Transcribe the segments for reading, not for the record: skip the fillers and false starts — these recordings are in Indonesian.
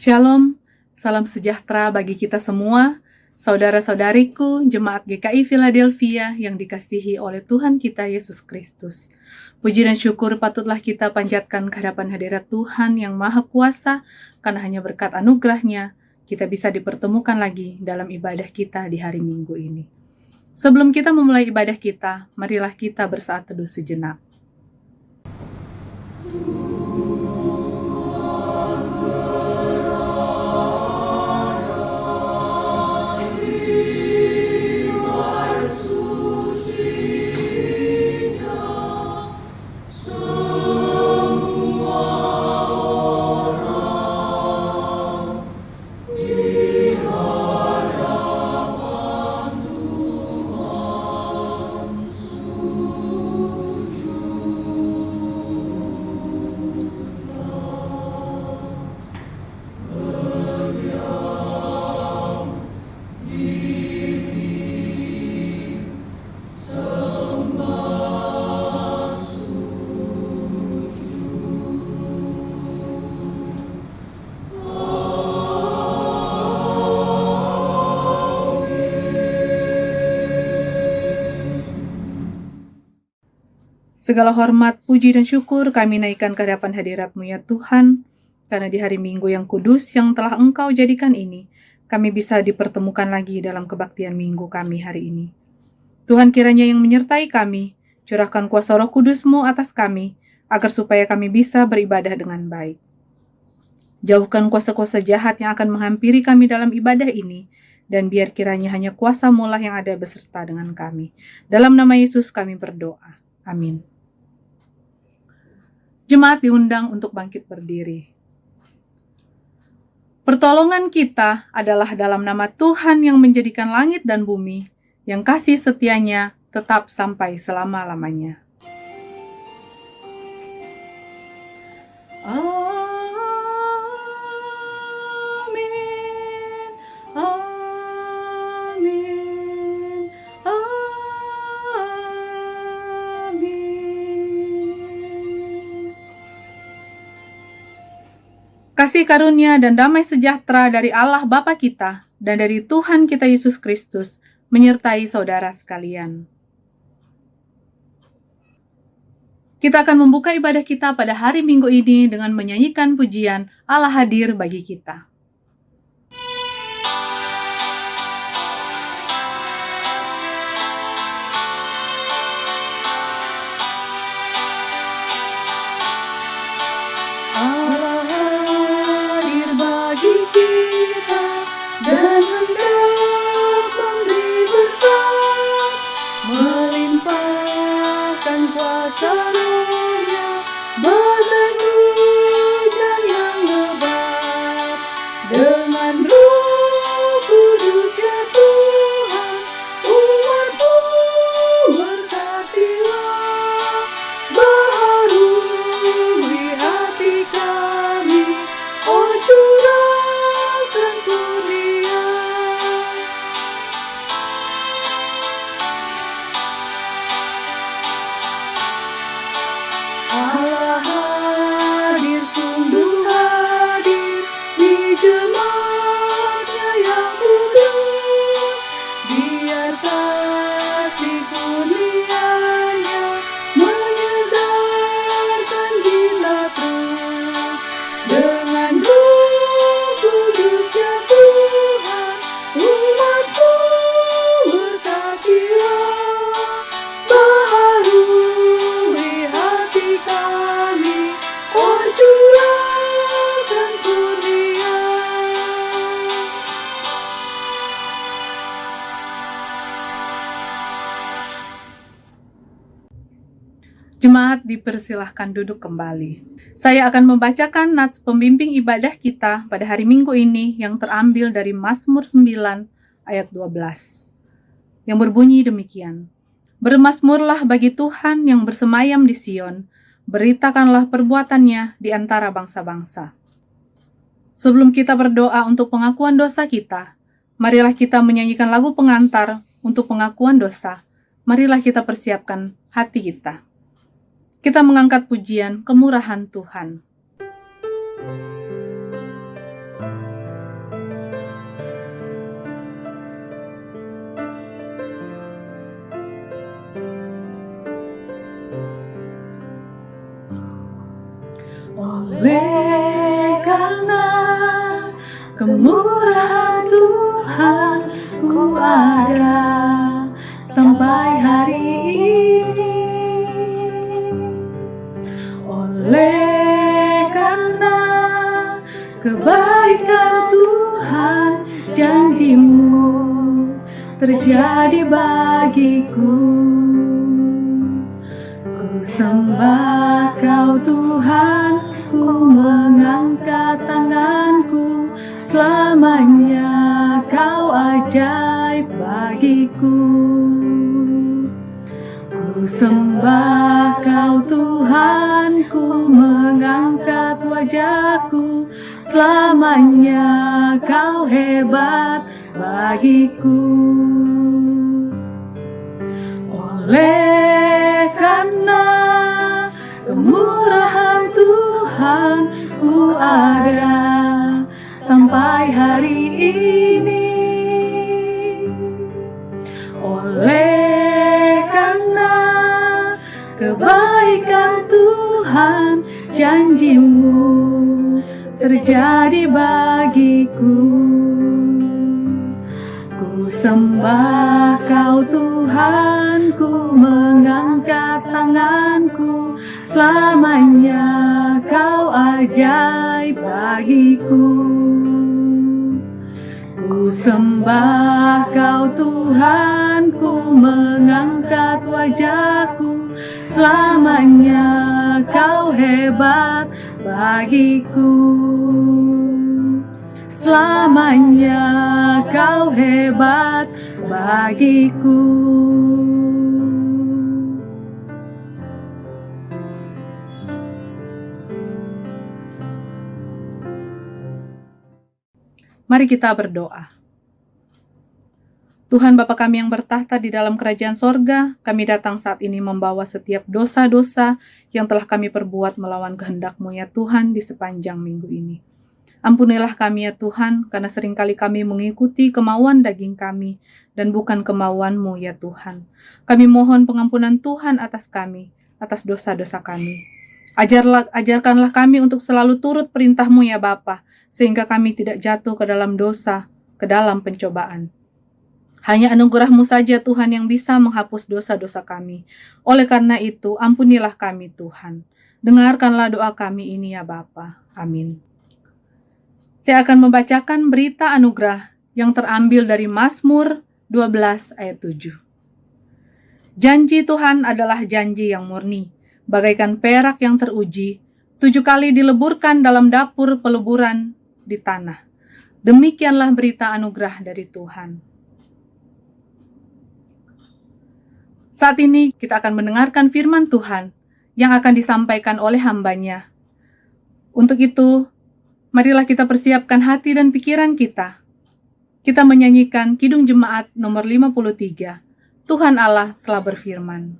Shalom, salam sejahtera bagi kita semua, saudara-saudariku, Jemaat GKI Philadelphia yang dikasihi oleh Tuhan kita Yesus Kristus. Puji dan syukur patutlah kita panjatkan ke hadapan hadirat Tuhan yang Maha Kuasa, karena hanya berkat anugerah-Nya kita bisa dipertemukan lagi dalam ibadah kita di hari Minggu ini. Sebelum kita memulai ibadah kita, marilah kita bersaat teduh sejenak. Segala hormat, puji, dan syukur kami naikkan ke hadapan hadirat-Mu ya Tuhan, karena di hari Minggu yang kudus yang telah Engkau jadikan ini, kami bisa dipertemukan lagi dalam kebaktian Minggu kami hari ini. Tuhan kiranya yang menyertai kami, curahkan kuasa Roh Kudus-Mu atas kami, agar supaya kami bisa beribadah dengan baik. Jauhkan kuasa-kuasa jahat yang akan menghampiri kami dalam ibadah ini, dan biar kiranya hanya kuasa-Mu lah yang ada beserta dengan kami. Dalam nama Yesus kami berdoa. Amin. Jemaat diundang untuk bangkit berdiri. Pertolongan kita adalah dalam nama Tuhan yang menjadikan langit dan bumi, yang kasih setianya tetap sampai selama-lamanya. Amin. Amin. Kasih karunia dan damai sejahtera dari Allah Bapa kita dan dari Tuhan kita Yesus Kristus menyertai saudara sekalian. Kita akan membuka ibadah kita pada hari Minggu ini dengan menyanyikan pujian Allah hadir bagi kita. Dan hendak memberi berkat, melimpahkan kuasa Roh-Nya bagai hujan yang lebat. Dengan Roh Kudus ya Tuhan, umat-Mu berkatilah, baharui hati kami, oh curahkan kurnia. Allah hadir, sungguh hadir di jemaat-Nya yang kudus. Biar kasih kurnia-Nya menyegarkan jiwa terus. Dengan Roh Kudus ya Tuhan, umat-Mu berkatilah, baharui hati kami, oh curahkan kurnia. Jemaat dipersilahkan duduk kembali. Saya akan membacakan nats pembimbing ibadah kita pada hari Minggu ini yang terambil dari Mazmur 9 ayat 12. Yang berbunyi demikian. Bermazmurlah bagi Tuhan yang bersemayam di Sion, beritakanlah perbuatannya di antara bangsa-bangsa. Sebelum kita berdoa untuk pengakuan dosa kita, marilah kita menyanyikan lagu pengantar untuk pengakuan dosa. Marilah kita persiapkan hati kita. Kita mengangkat pujian kemurahan Tuhan. Oleh karena kemurahan Tuhan, ku ada sampai hari ini. Oleh karena kebaikan Tuhan, janji-Mu terjadi bagiku. Ku sembah Kau Tuhan, ku mengangkat tanganku, selamanya Kau ajaib bagiku. Ku sembah Kau Tuhan, ku mengangkat wajahku, selamanya Kau hebat bagiku. Oleh karena kemurahan Tuhan, ku ada sampai hari ini. Oleh karena kebaikan Tuhan, janji-Mu terjadi bagiku. Ku sembah Kau Tuhan, ku mengangkat tanganku, selamanya Kau ajaib bagiku. Ku sembah Kau Tuhan, ku mengangkat wajahku, selamanya Kau hebat bagiku. Selamanya Kau hebat bagiku. Mari kita berdoa. Tuhan Bapa kami yang bertahta di dalam kerajaan sorga, kami datang saat ini membawa setiap dosa-dosa yang telah kami perbuat melawan kehendak-Mu ya Tuhan di sepanjang minggu ini. Ampunilah kami ya Tuhan, karena seringkali kami mengikuti kemauan daging kami dan bukan kemauan-Mu ya Tuhan. Kami mohon pengampunan Tuhan atas kami, atas dosa-dosa kami. Ajarkanlah kami untuk selalu turut perintah-Mu ya Bapa, sehingga kami tidak jatuh ke dalam dosa, ke dalam pencobaan. Hanya anugerah-Mu saja Tuhan yang bisa menghapus dosa-dosa kami. Oleh karena itu, ampunilah kami Tuhan. Dengarkanlah doa kami ini ya Bapa. Amin. Saya akan membacakan berita anugerah yang terambil dari Mazmur 12 ayat 7. Janji Tuhan adalah janji yang murni, bagaikan perak yang teruji, 7 kali dileburkan dalam dapur peleburan di tanah. Demikianlah berita anugerah dari Tuhan. Saat ini kita akan mendengarkan firman Tuhan yang akan disampaikan oleh hamba-Nya. Untuk itu, marilah kita persiapkan hati dan pikiran kita. Kita menyanyikan Kidung Jemaat nomor 53. Tuhan Allah telah berfirman.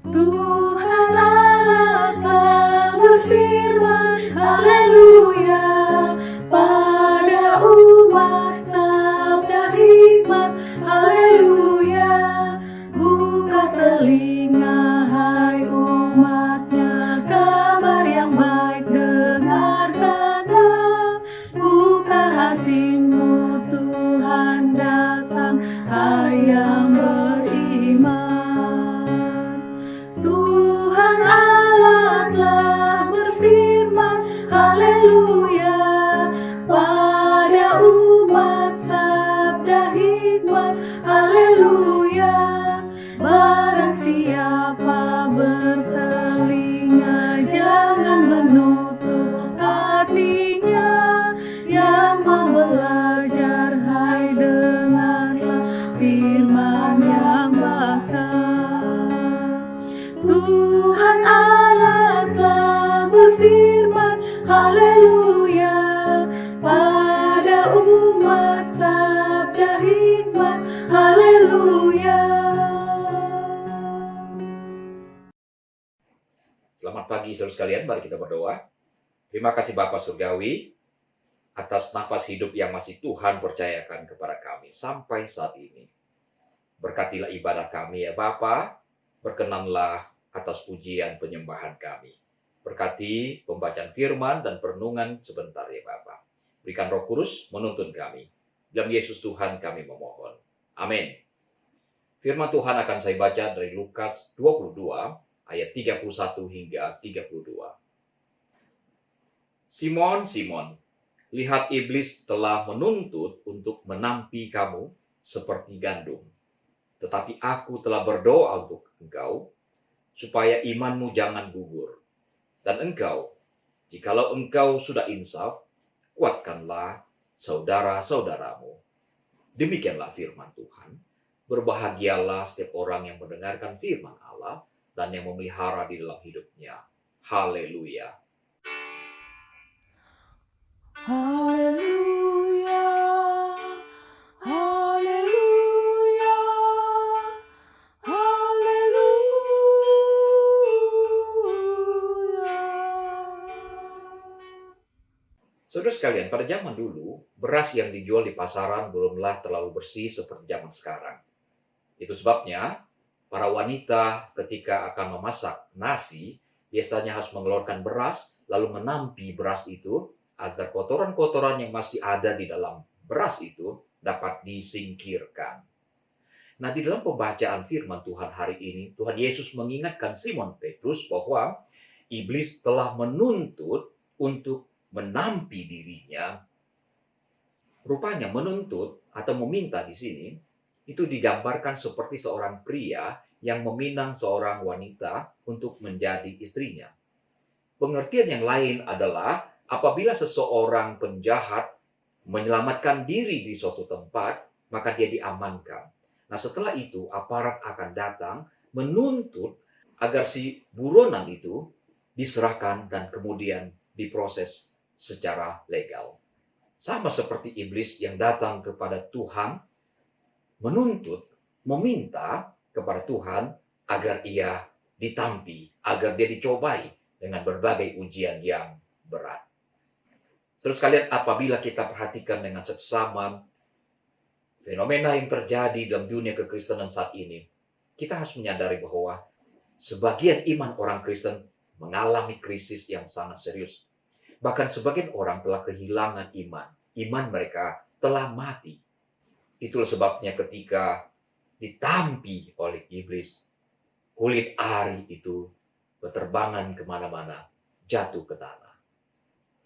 Tuhan Allah telah berfirman, haleluya, pada umat sabda hikmat, haleluya. Buka telinga hai umatnya, kabar yang baik dengarkanlah. Buka hatimu, Tuhan datang, hai yang beriman. Tuhan Allah telah berfirman, haleluya, pada umat sabda hikmat, haleluya. Barang siapa bertelinga, jangan menutup hatinya. Yang mau belajar, hai dengarlah firman yang bakal. Tuhan Allah telah berfirman, haleluya, pada umat sabda hikmat, haleluya. Selamat pagi saudara sekalian, mari kita berdoa. Terima kasih Bapa Surgawi, atas nafas hidup yang masih Tuhan percayakan kepada kami sampai saat ini. Berkatilah ibadah kami ya Bapa, berkenanlah atas pujian penyembahan kami. Berkati pembacaan firman dan perenungan sebentar ya Bapa. Berikan Roh Kudus menuntun kami. Dalam Yesus Tuhan kami memohon. Amin. Firman Tuhan akan saya baca dari Lukas 22 ayat 31 hingga 32. Simon, Simon, lihat iblis telah menuntut untuk menampi kamu seperti gandum. Tetapi aku telah berdoa untuk engkau, supaya imanmu jangan gugur. Dan engkau, jikalau engkau sudah insaf, kuatkanlah saudara-saudaramu. Demikianlah firman Tuhan. Berbahagialah setiap orang yang mendengarkan firman Allah dan yang memelihara di dalam hidupnya. Haleluya. Haleluya, haleluya, haleluya. Saudara sekalian, pada zaman dulu, beras yang dijual di pasaran belumlah terlalu bersih seperti zaman sekarang. Itu sebabnya, para wanita ketika akan memasak nasi, biasanya harus mengeluarkan beras, lalu menampi beras itu, agar kotoran-kotoran yang masih ada di dalam beras itu dapat disingkirkan. Nah, di dalam pembacaan firman Tuhan hari ini, Tuhan Yesus mengingatkan Simon Petrus bahwa iblis telah menuntut untuk menampi dirinya. Rupanya menuntut atau meminta di sini itu digambarkan seperti seorang pria yang meminang seorang wanita untuk menjadi istrinya. Pengertian yang lain adalah apabila seseorang penjahat menyelamatkan diri di suatu tempat, maka dia diamankan. Nah, setelah itu aparat akan datang menuntut agar si buronan itu diserahkan dan kemudian diproses secara legal. Sama seperti iblis yang datang kepada Tuhan, menuntut, meminta kepada Tuhan agar ia ditampi, agar dia dicobai dengan berbagai ujian yang berat. Terus kalian, apabila kita perhatikan dengan seksama fenomena yang terjadi dalam dunia kekristenan saat ini, kita harus menyadari bahwa sebagian iman orang Kristen mengalami krisis yang sangat serius. Bahkan sebagian orang telah kehilangan iman. Iman mereka telah mati. Itulah sebabnya ketika ditampi oleh iblis, kulit ari itu berterbangan kemana-mana, jatuh ke tanah.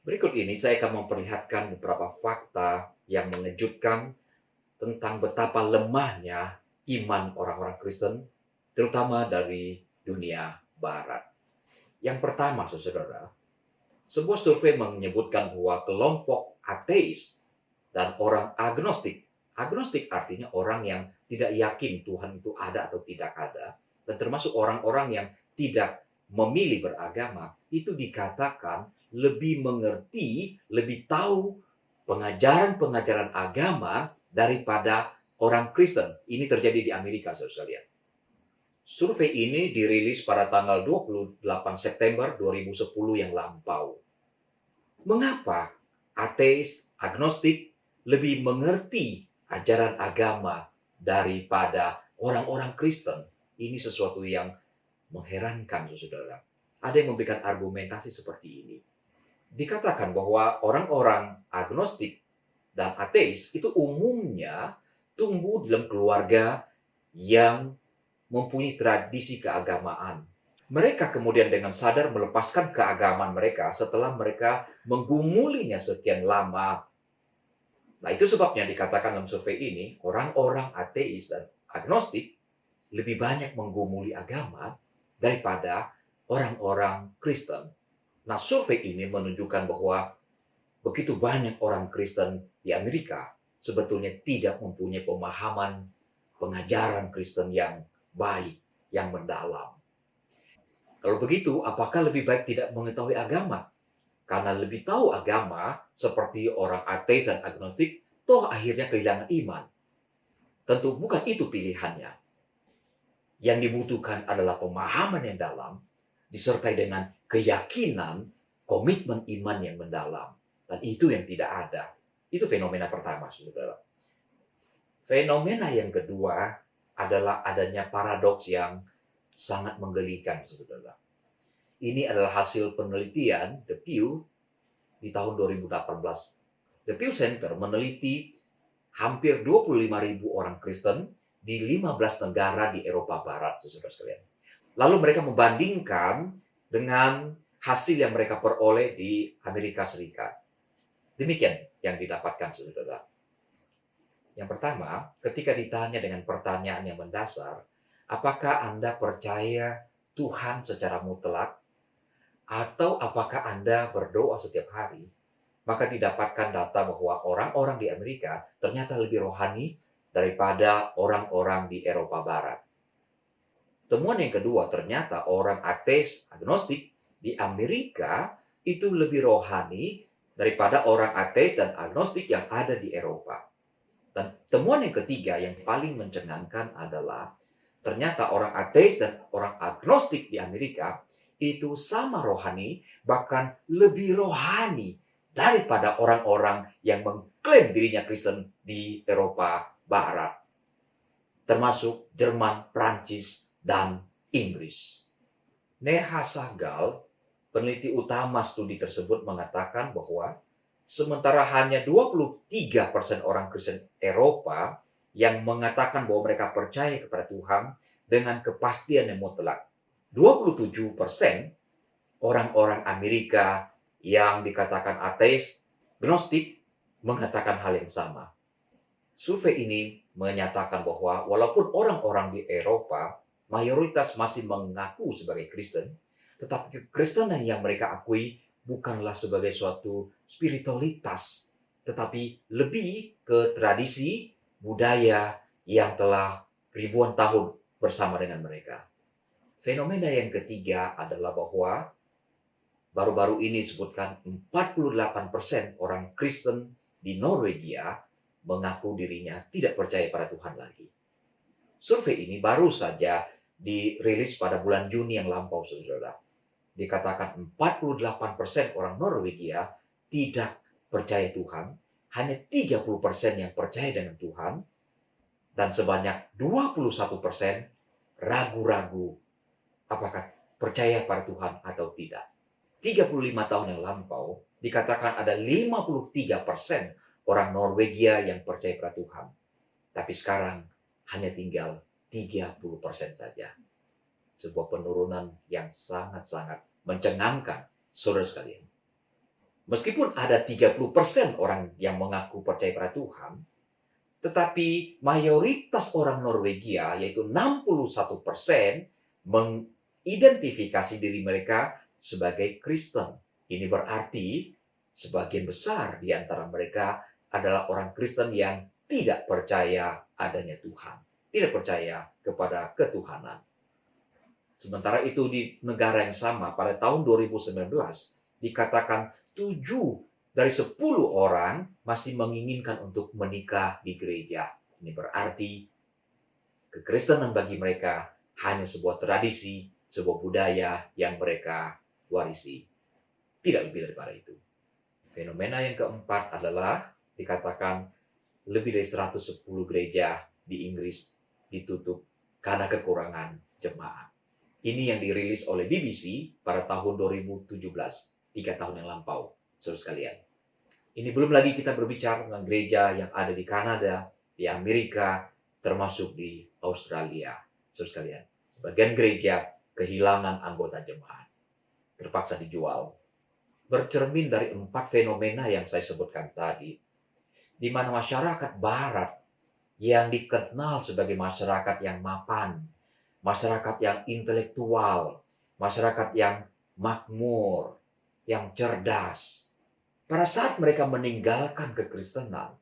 Berikut ini saya akan memperlihatkan beberapa fakta yang mengejutkan tentang betapa lemahnya iman orang-orang Kristen, terutama dari dunia barat. Yang pertama, saudara, sebuah survei menyebutkan bahwa kelompok ateis dan orang agnostik, agnostik artinya orang yang tidak yakin Tuhan itu ada atau tidak ada, dan termasuk orang-orang yang tidak memilih beragama, itu dikatakan lebih mengerti, lebih tahu pengajaran-pengajaran agama daripada orang Kristen. Ini terjadi di Amerika, saudara-saudara. Survei ini dirilis pada tanggal 28 September 2010 yang lampau. Mengapa ateis, agnostik lebih mengerti ajaran agama daripada orang-orang Kristen? Ini sesuatu yang mengherankan, saudara. Ada yang memberikan argumentasi seperti ini. Dikatakan bahwa orang-orang agnostik dan ateis itu umumnya tumbuh dalam keluarga yang mempunyai tradisi keagamaan. Mereka kemudian dengan sadar melepaskan keagamaan mereka setelah mereka menggumulinya sekian lama. Nah, itu sebabnya dikatakan dalam survei ini, orang-orang ateis dan agnostik lebih banyak menggumuli agama daripada orang-orang Kristen. Nah, survei ini menunjukkan bahwa begitu banyak orang Kristen di Amerika sebetulnya tidak mempunyai pemahaman pengajaran Kristen yang baik, yang mendalam. Kalau begitu, apakah lebih baik tidak mengetahui agama? Karena lebih tahu agama, seperti orang ateis dan agnostik, toh akhirnya kehilangan iman. Tentu bukan itu pilihannya. Yang dibutuhkan adalah pemahaman yang dalam, disertai dengan keyakinan, komitmen iman yang mendalam. Dan itu yang tidak ada. Itu fenomena pertama, saudara. Fenomena yang kedua adalah adanya paradoks yang sangat menggelikan, saudara. Ini adalah hasil penelitian The Pew di tahun 2018. The Pew Center meneliti hampir 25.000 orang Kristen di 15 negara di Eropa Barat, saudara sekalian. Lalu mereka membandingkan dengan hasil yang mereka peroleh di Amerika Serikat. Demikian yang didapatkan, saudara. Yang pertama, ketika ditanya dengan pertanyaan yang mendasar, apakah Anda percaya Tuhan secara mutlak? Atau apakah Anda berdoa setiap hari? Maka didapatkan data bahwa orang-orang di Amerika ternyata lebih rohani daripada orang-orang di Eropa Barat. Temuan yang kedua, ternyata orang ateis, agnostik di Amerika itu lebih rohani daripada orang ateis dan agnostik yang ada di Eropa. Dan temuan yang ketiga yang paling mencengangkan adalah ternyata orang ateis dan orang agnostik di Amerika itu sama rohani, bahkan lebih rohani daripada orang-orang yang mengklaim dirinya Kristen di Eropa Barat, termasuk Jerman, Prancis, dan Inggris. Neha Sagal, peneliti utama studi tersebut, mengatakan bahwa sementara hanya 23% orang Kristen Eropa yang mengatakan bahwa mereka percaya kepada Tuhan dengan kepastian yang mutlak, 27% orang-orang Amerika yang dikatakan ateis, gnostik, mengatakan hal yang sama. Survei ini menyatakan bahwa walaupun orang-orang di Eropa mayoritas masih mengaku sebagai Kristen, tetapi kekristenan yang mereka akui bukanlah sebagai suatu spiritualitas, tetapi lebih ke tradisi, budaya yang telah ribuan tahun bersama dengan mereka. Fenomena yang ketiga adalah bahwa baru-baru ini disebutkan 48% orang Kristen di Norwegia mengaku dirinya tidak percaya pada Tuhan lagi. Survei ini baru saja dirilis pada bulan Juni yang lampau, saudara. Dikatakan 48% orang Norwegia tidak percaya Tuhan, hanya 30% yang percaya dengan Tuhan, dan sebanyak 21% ragu-ragu apakah percaya pada Tuhan atau tidak. 35 tahun yang lampau, dikatakan ada 53% orang Norwegia yang percaya pada Tuhan. Tapi sekarang hanya tinggal 30% saja. Sebuah penurunan yang sangat-sangat mencengangkan, saudara sekalian. Meskipun ada 30% orang yang mengaku percaya pada Tuhan, tetapi mayoritas orang Norwegia, yaitu 61%, mengidentifikasi diri mereka sebagai Kristen. Ini berarti sebagian besar di antara mereka adalah orang Kristen yang tidak percaya adanya Tuhan, tidak percaya kepada ketuhanan. Sementara itu di negara yang sama pada tahun 2019 dikatakan 7 dari 10 orang masih menginginkan untuk menikah di gereja. Ini berarti kekristenan bagi mereka hanya sebuah tradisi, sebuah budaya yang mereka warisi. Tidak lebih daripada itu. Fenomena yang keempat adalah dikatakan lebih dari 110 gereja di Inggris ditutup karena kekurangan jemaat. Ini yang dirilis oleh BBC pada tahun 2017, 3 tahun yang lampau, saudara sekalian. Ini belum lagi kita berbicara tentang gereja yang ada di Kanada, di Amerika, termasuk di Australia, saudara sekalian. Sebagian gereja kehilangan anggota jemaat, terpaksa dijual. Bercermin dari 4 fenomena yang saya sebutkan tadi, di mana masyarakat Barat yang dikenal sebagai masyarakat yang mapan, masyarakat yang intelektual, masyarakat yang makmur, yang cerdas. Pada saat mereka meninggalkan kekristenan,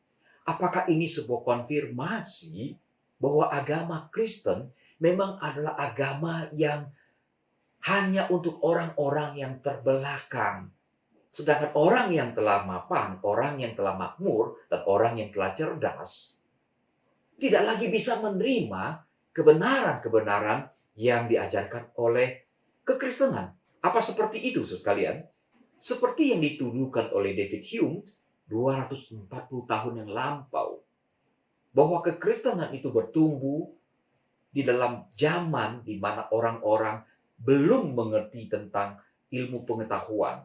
apakah ini sebuah konfirmasi bahwa agama Kristen memang adalah agama yang hanya untuk orang-orang yang terbelakang? Sedangkan orang yang telah mapan, orang yang telah makmur, dan orang yang telah cerdas tidak lagi bisa menerima kebenaran-kebenaran yang diajarkan oleh kekristenan. Apa seperti itu, saudara sekalian? Seperti yang dituduhkan oleh David Hume 240 tahun yang lampau, bahwa kekristenan itu bertumbuh di dalam zaman di mana orang-orang belum mengerti tentang ilmu pengetahuan,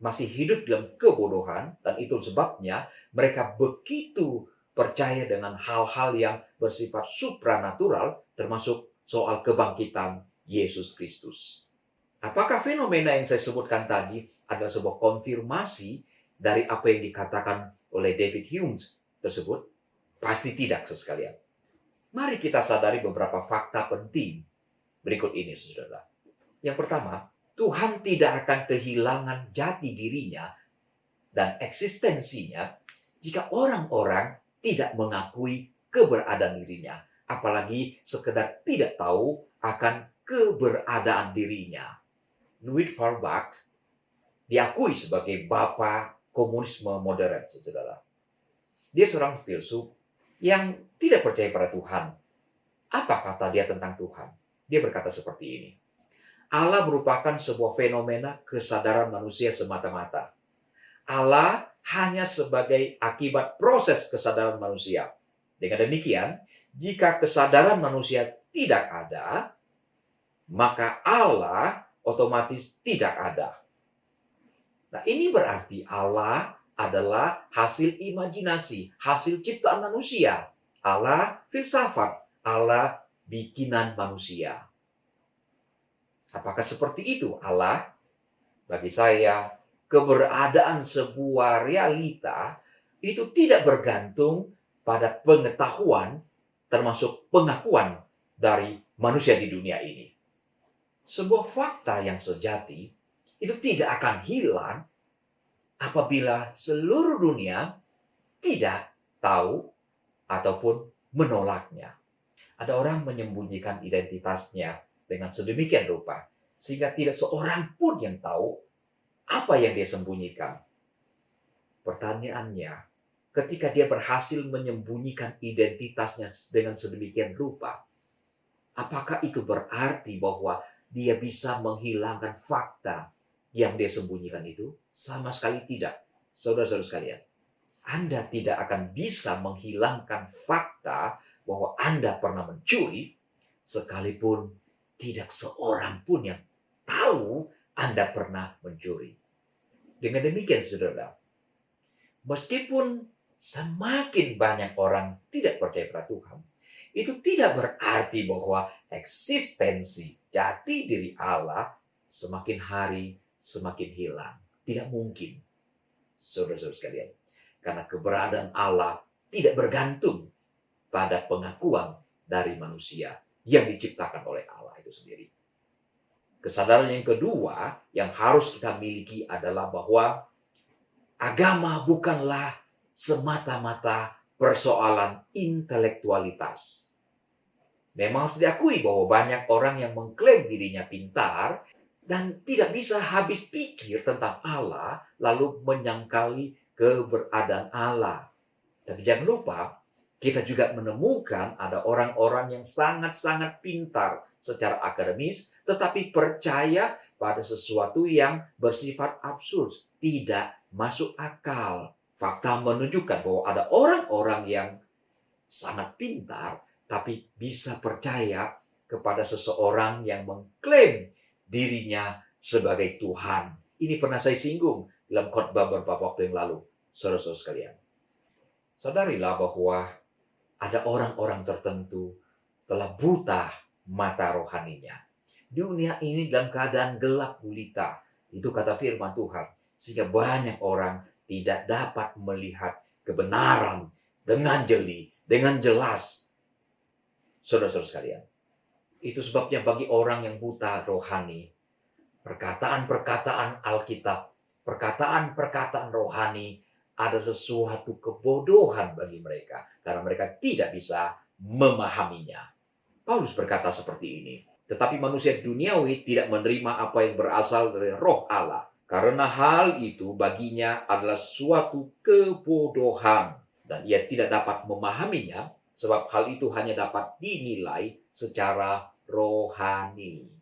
masih hidup dalam kebodohan, dan itu sebabnya mereka begitu percaya dengan hal-hal yang bersifat supranatural, termasuk soal kebangkitan Yesus Kristus. Apakah fenomena yang saya sebutkan tadi adalah sebuah konfirmasi dari apa yang dikatakan oleh David Hume tersebut? Pasti tidak, sekalian. Mari kita sadari beberapa fakta penting berikut ini, saudara. Yang pertama, Tuhan tidak akan kehilangan jati dirinya dan eksistensinya jika orang-orang tidak mengakui keberadaan dirinya, apalagi sekedar tidak tahu akan keberadaan dirinya. Louis Feuerbach diakui sebagai bapa komunisme modern, saudara. Dia seorang filsuf yang tidak percaya pada Tuhan. Apa kata dia tentang Tuhan? Dia berkata seperti ini. Allah merupakan sebuah fenomena kesadaran manusia semata-mata. Allah hanya sebagai akibat proses kesadaran manusia. Dengan demikian, jika kesadaran manusia tidak ada, maka Allah otomatis tidak ada. Nah, ini berarti Allah adalah hasil imajinasi, hasil ciptaan manusia. Allah filsafat, Allah bikinan manusia. Apakah seperti itu Allah? Bagi saya, keberadaan sebuah realita itu tidak bergantung pada pengetahuan, termasuk pengakuan dari manusia di dunia ini. Sebuah fakta yang sejati itu tidak akan hilang apabila seluruh dunia tidak tahu ataupun menolaknya. Ada orang menyembunyikan identitasnya dengan sedemikian rupa, sehingga tidak seorang pun yang tahu apa yang dia sembunyikan. Pertanyaannya, ketika dia berhasil menyembunyikan identitasnya dengan sedemikian rupa, apakah itu berarti bahwa dia bisa menghilangkan fakta yang dia sembunyikan itu? Sama sekali tidak. Saudara-saudara sekalian, Anda tidak akan bisa menghilangkan fakta bahwa Anda pernah mencuri, sekalipun tidak seorang pun yang tahu Anda pernah mencuri. Dengan demikian, saudara, meskipun semakin banyak orang tidak percaya pada Tuhan, itu tidak berarti bahwa eksistensi jati diri Allah semakin hari semakin hilang. Tidak mungkin, saudara-saudara sekalian. Karena keberadaan Allah tidak bergantung pada pengakuan dari manusia yang diciptakan oleh Allah itu sendiri. Kesadaran yang kedua yang harus kita miliki adalah bahwa agama bukanlah semata-mata persoalan intelektualitas. Memang harus diakui bahwa banyak orang yang mengklaim dirinya pintar dan tidak bisa habis pikir tentang Allah lalu menyangkali keberadaan Allah. Tapi jangan lupa, kita juga menemukan ada orang-orang yang sangat-sangat pintar secara akademis, tetapi percaya pada sesuatu yang bersifat absurd, tidak masuk akal. Fakta menunjukkan bahwa ada orang-orang yang sangat pintar, tapi bisa percaya kepada seseorang yang mengklaim dirinya sebagai Tuhan. Ini pernah saya singgung dalam khotbah beberapa waktu yang lalu, saudara-saudara sekalian. Sadarilah bahwa ada orang-orang tertentu telah buta mata rohaninya. Dunia ini dalam keadaan gelap gulita. Itu kata firman Tuhan. Sehingga banyak orang tidak dapat melihat kebenaran dengan jeli, dengan jelas. Saudara-saudara sekalian. Itu sebabnya bagi orang yang buta rohani, perkataan-perkataan Alkitab, perkataan-perkataan rohani ada sesuatu kebodohan bagi mereka. Karena mereka tidak bisa memahaminya. Paulus berkata seperti ini. Tetapi manusia duniawi tidak menerima apa yang berasal dari roh Allah. Karena hal itu baginya adalah suatu kebodohan. Dan ia tidak dapat memahaminya. Sebab hal itu hanya dapat dinilai secara rohani.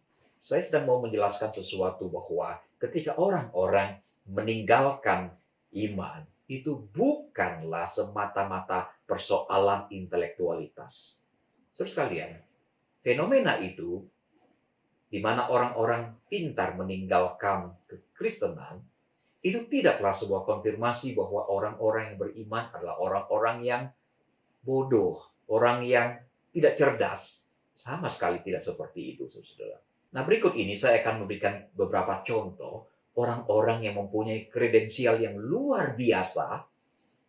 Saya sedang mau menjelaskan sesuatu bahwa ketika orang-orang meninggalkan iman itu bukanlah semata-mata persoalan intelektualitas. Saudara sekalian, fenomena itu di mana orang-orang pintar meninggalkan kekristenan itu tidaklah sebuah konfirmasi bahwa orang-orang yang beriman adalah orang-orang yang bodoh, orang yang tidak cerdas. Sama sekali tidak seperti itu, saudara. Nah, berikut ini saya akan memberikan beberapa contoh orang-orang yang mempunyai kredensial yang luar biasa,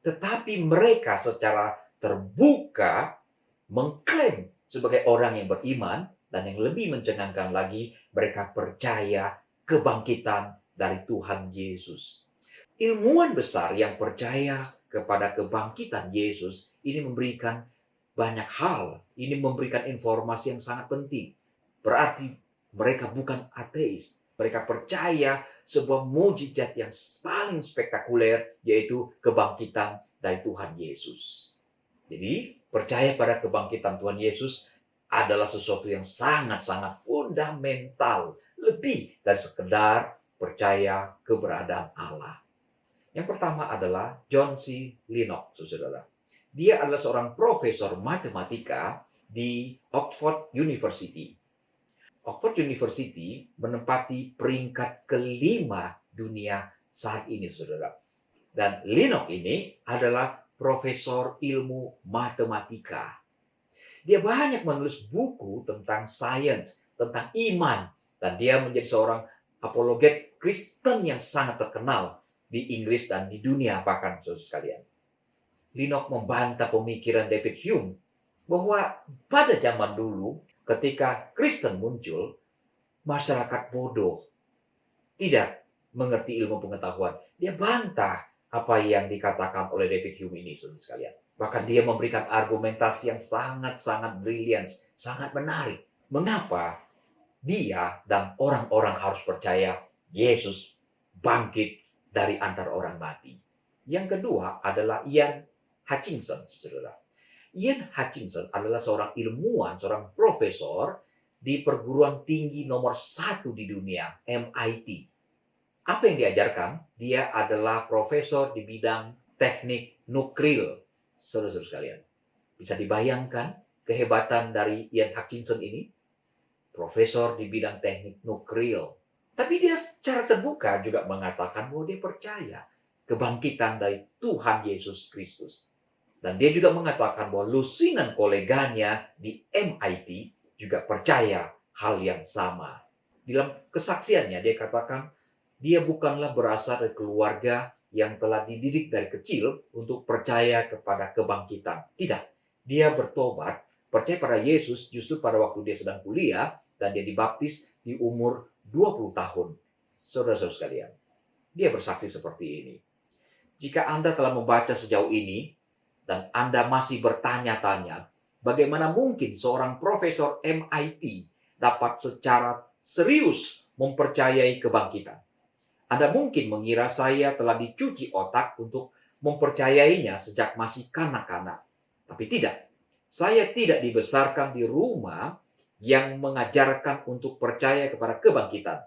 tetapi mereka secara terbuka mengklaim sebagai orang yang beriman, dan yang lebih mencengangkan lagi, mereka percaya kebangkitan dari Tuhan Yesus. Ilmuwan besar yang percaya kepada kebangkitan Yesus ini memberikan banyak hal. Ini memberikan informasi yang sangat penting. Berarti mereka bukan ateis. Mereka percaya sebuah mukjizat yang paling spektakuler, yaitu kebangkitan dari Tuhan Yesus. Jadi, percaya pada kebangkitan Tuhan Yesus adalah sesuatu yang sangat-sangat fundamental. Lebih dari sekedar percaya keberadaan Allah. Yang pertama adalah John C. Lenox, saudara. Dia adalah seorang profesor matematika di Oxford University. Oxford University menempati peringkat kelima dunia saat ini, saudara. Dan Lenox ini adalah profesor ilmu matematika. Dia banyak menulis buku tentang sains, tentang iman. Dan dia menjadi seorang apologet Kristen yang sangat terkenal di Inggris dan di dunia bahkan, saudara sekalian. Lenox membantah pemikiran David Hume bahwa pada zaman dulu ketika Kristen muncul, masyarakat bodoh, tidak mengerti ilmu pengetahuan. Dia bantah apa yang dikatakan oleh David Hume ini, saudara sekalian. Bahkan dia memberikan argumentasi yang sangat-sangat brilian, sangat menarik. Mengapa dia dan orang-orang harus percaya Yesus bangkit dari antara orang mati. Yang kedua adalah Ian Hutchinson, saudara. Ian Hutchinson adalah seorang ilmuwan, seorang profesor di perguruan tinggi nomor 1 di dunia, MIT. Apa yang diajarkan? Dia adalah profesor di bidang teknik nuklir, saudara-saudara sekalian. Bisa dibayangkan kehebatan dari Ian Hutchinson ini? Profesor di bidang teknik nuklir. Tapi dia secara terbuka juga mengatakan bahwa dia percaya kebangkitan dari Tuhan Yesus Kristus. Dan dia juga mengatakan bahwa lusinan koleganya di MIT juga percaya hal yang sama. Dalam kesaksiannya dia katakan dia bukanlah berasal dari keluarga yang telah dididik dari kecil untuk percaya kepada kebangkitan. Tidak. Dia bertobat, percaya pada Yesus justru pada waktu dia sedang kuliah dan dia dibaptis di umur 20 tahun. Saudara-saudara sekalian, dia bersaksi seperti ini. Jika Anda telah membaca sejauh ini, dan Anda masih bertanya-tanya, bagaimana mungkin seorang profesor MIT dapat secara serius mempercayai kebangkitan? Anda mungkin mengira saya telah dicuci otak untuk mempercayainya sejak masih kanak-kanak. Tapi tidak. Saya tidak dibesarkan di rumah yang mengajarkan untuk percaya kepada kebangkitan.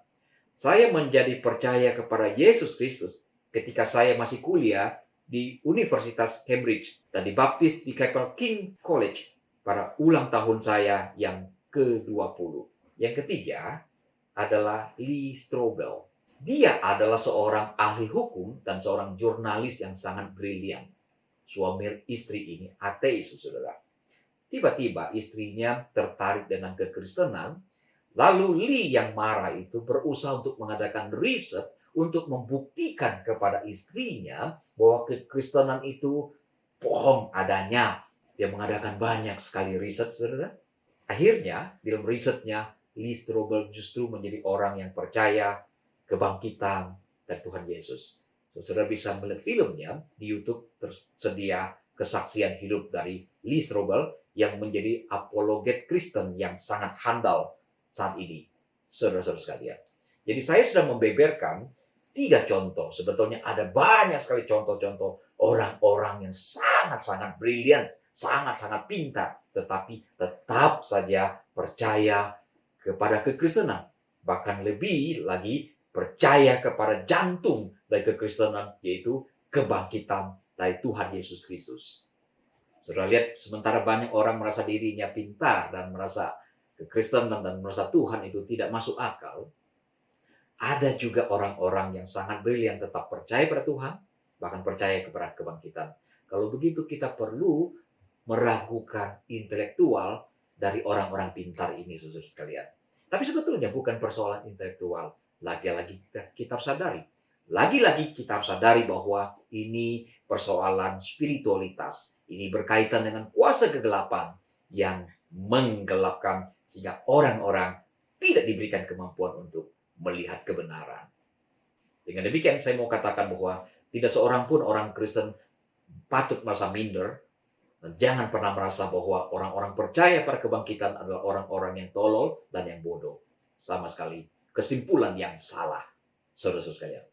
Saya menjadi percaya kepada Yesus Kristus ketika saya masih kuliah di Universitas Cambridge dan dibaptis di Capel King College pada ulang tahun saya yang ke-20. Yang ketiga adalah Lee Strobel. Dia adalah seorang ahli hukum dan seorang jurnalis yang sangat brilian. Suami istri ini ateis, saudara. Tiba-tiba istrinya tertarik dengan kekristenan, lalu Lee yang marah itu berusaha untuk mengadakan riset untuk membuktikan kepada istrinya bahwa kekristenan itu bohong adanya. Dia mengadakan banyak sekali riset, saudara. Akhirnya, dalam risetnya, Lee Strobel justru menjadi orang yang percaya kebangkitan dari Tuhan Yesus. Saudara bisa melihat filmnya di YouTube, tersedia kesaksian hidup dari Lee Strobel yang menjadi apologet Kristen yang sangat handal saat ini, saudara-saudara sekalian. Jadi saya sudah membeberkan 3 contoh. Sebetulnya ada banyak sekali contoh-contoh orang-orang yang sangat-sangat brilian, sangat-sangat pintar, tetapi tetap saja percaya kepada kekristenan. Bahkan lebih lagi percaya kepada jantung dari kekristenan, yaitu kebangkitan dari Tuhan Yesus Kristus. Saudara lihat, sementara banyak orang merasa dirinya pintar dan merasa kekristenan dan merasa Tuhan itu tidak masuk akal, ada juga orang-orang yang sangat brilian tetap percaya pada Tuhan, bahkan percaya kepada kebangkitan. Kalau begitu kita perlu meragukan intelektual dari orang-orang pintar ini, saudara sekalian. Tapi sebetulnya bukan persoalan intelektual. Lagi-lagi kita harus sadari. Lagi-lagi kita harus sadari bahwa ini persoalan spiritualitas. Ini berkaitan dengan kuasa kegelapan yang menggelapkan sehingga orang-orang tidak diberikan kemampuan untuk melihat kebenaran. Dengan demikian saya mau katakan bahwa tidak seorang pun orang Kristen patut merasa minder. Dan jangan pernah merasa bahwa orang-orang percaya pada kebangkitan adalah orang-orang yang tolol dan yang bodoh. Sama sekali kesimpulan yang salah, saudara-saudara sekalian.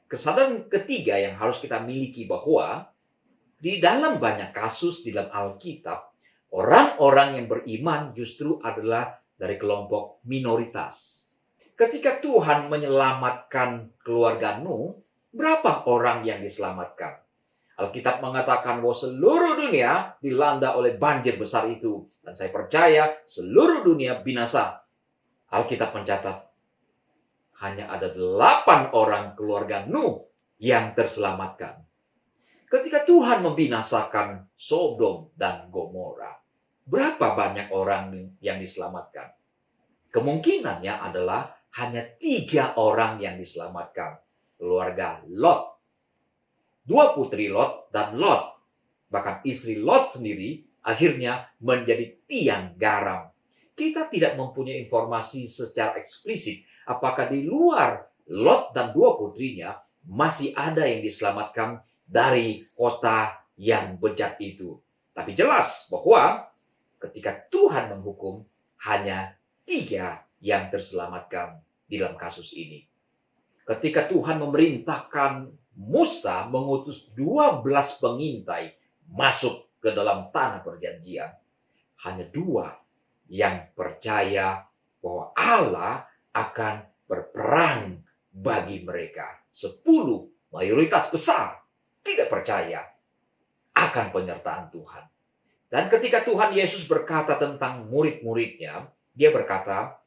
Kesadaran ketiga yang harus kita miliki bahwa di dalam banyak kasus di dalam Alkitab, orang-orang yang beriman justru adalah dari kelompok minoritas. Ketika Tuhan menyelamatkan keluarga Nuh, berapa orang yang diselamatkan? Alkitab mengatakan bahwa seluruh dunia dilanda oleh banjir besar itu. Dan saya percaya seluruh dunia binasa. Alkitab mencatat hanya ada 8 orang keluarga Nuh yang terselamatkan. Ketika Tuhan membinasakan Sodom dan Gomora, berapa banyak orang yang diselamatkan? Kemungkinannya adalah hanya 3 orang yang diselamatkan. Keluarga Lot. 2 putri Lot dan Lot. Bahkan istri Lot sendiri akhirnya menjadi tiang garam. Kita tidak mempunyai informasi secara eksplisit apakah di luar Lot dan 2 putrinya masih ada yang diselamatkan dari kota yang bejat itu. Tapi jelas bahwa ketika Tuhan menghukum, hanya 3 yang terselamatkan di dalam kasus ini. Ketika Tuhan memerintahkan Musa mengutus 12 pengintai masuk ke dalam tanah perjanjian, hanya 2 yang percaya bahwa Allah akan berperang bagi mereka. 10 mayoritas besar tidak percaya akan penyertaan Tuhan. Dan ketika Tuhan Yesus berkata tentang murid-muridnya, dia berkata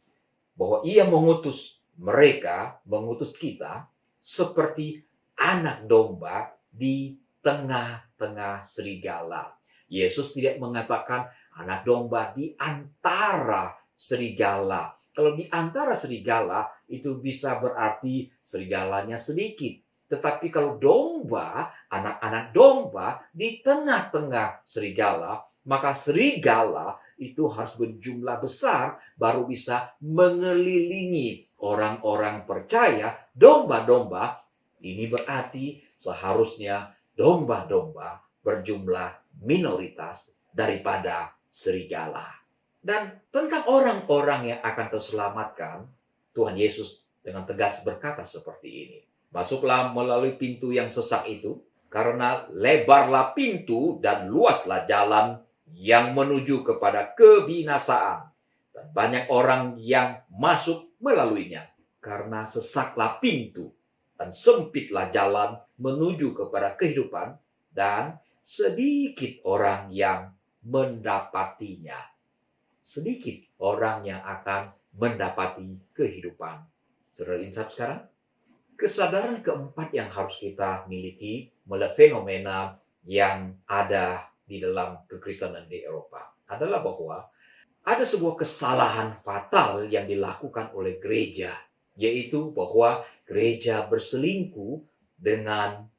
bahwa ia mengutus mereka, mengutus kita seperti anak domba di tengah-tengah serigala. Yesus tidak mengatakan anak domba di antara serigala. Kalau di antara serigala, itu bisa berarti serigalanya sedikit. Tetapi kalau domba, anak-anak domba di tengah-tengah serigala, maka serigala itu harus berjumlah besar baru bisa mengelilingi orang-orang percaya domba-domba. Ini berarti seharusnya domba-domba berjumlah minoritas daripada serigala. Dan tentang orang-orang yang akan terselamatkan, Tuhan Yesus dengan tegas berkata seperti ini. Masuklah melalui pintu yang sesak itu, karena lebarlah pintu dan luaslah jalan yang menuju kepada kebinasaan. Dan banyak orang yang masuk melaluinya, karena sesaklah pintu dan sempitlah jalan menuju kepada kehidupan, dan sedikit orang yang mendapatinya. Sedikit orang yang akan mendapati kehidupan. Saudara insaf sekarang? Kesadaran keempat yang harus kita miliki melihat fenomena yang ada di dalam kekristenan di Eropa adalah bahwa ada sebuah kesalahan fatal yang dilakukan oleh gereja, yaitu bahwa gereja berselingkuh dengan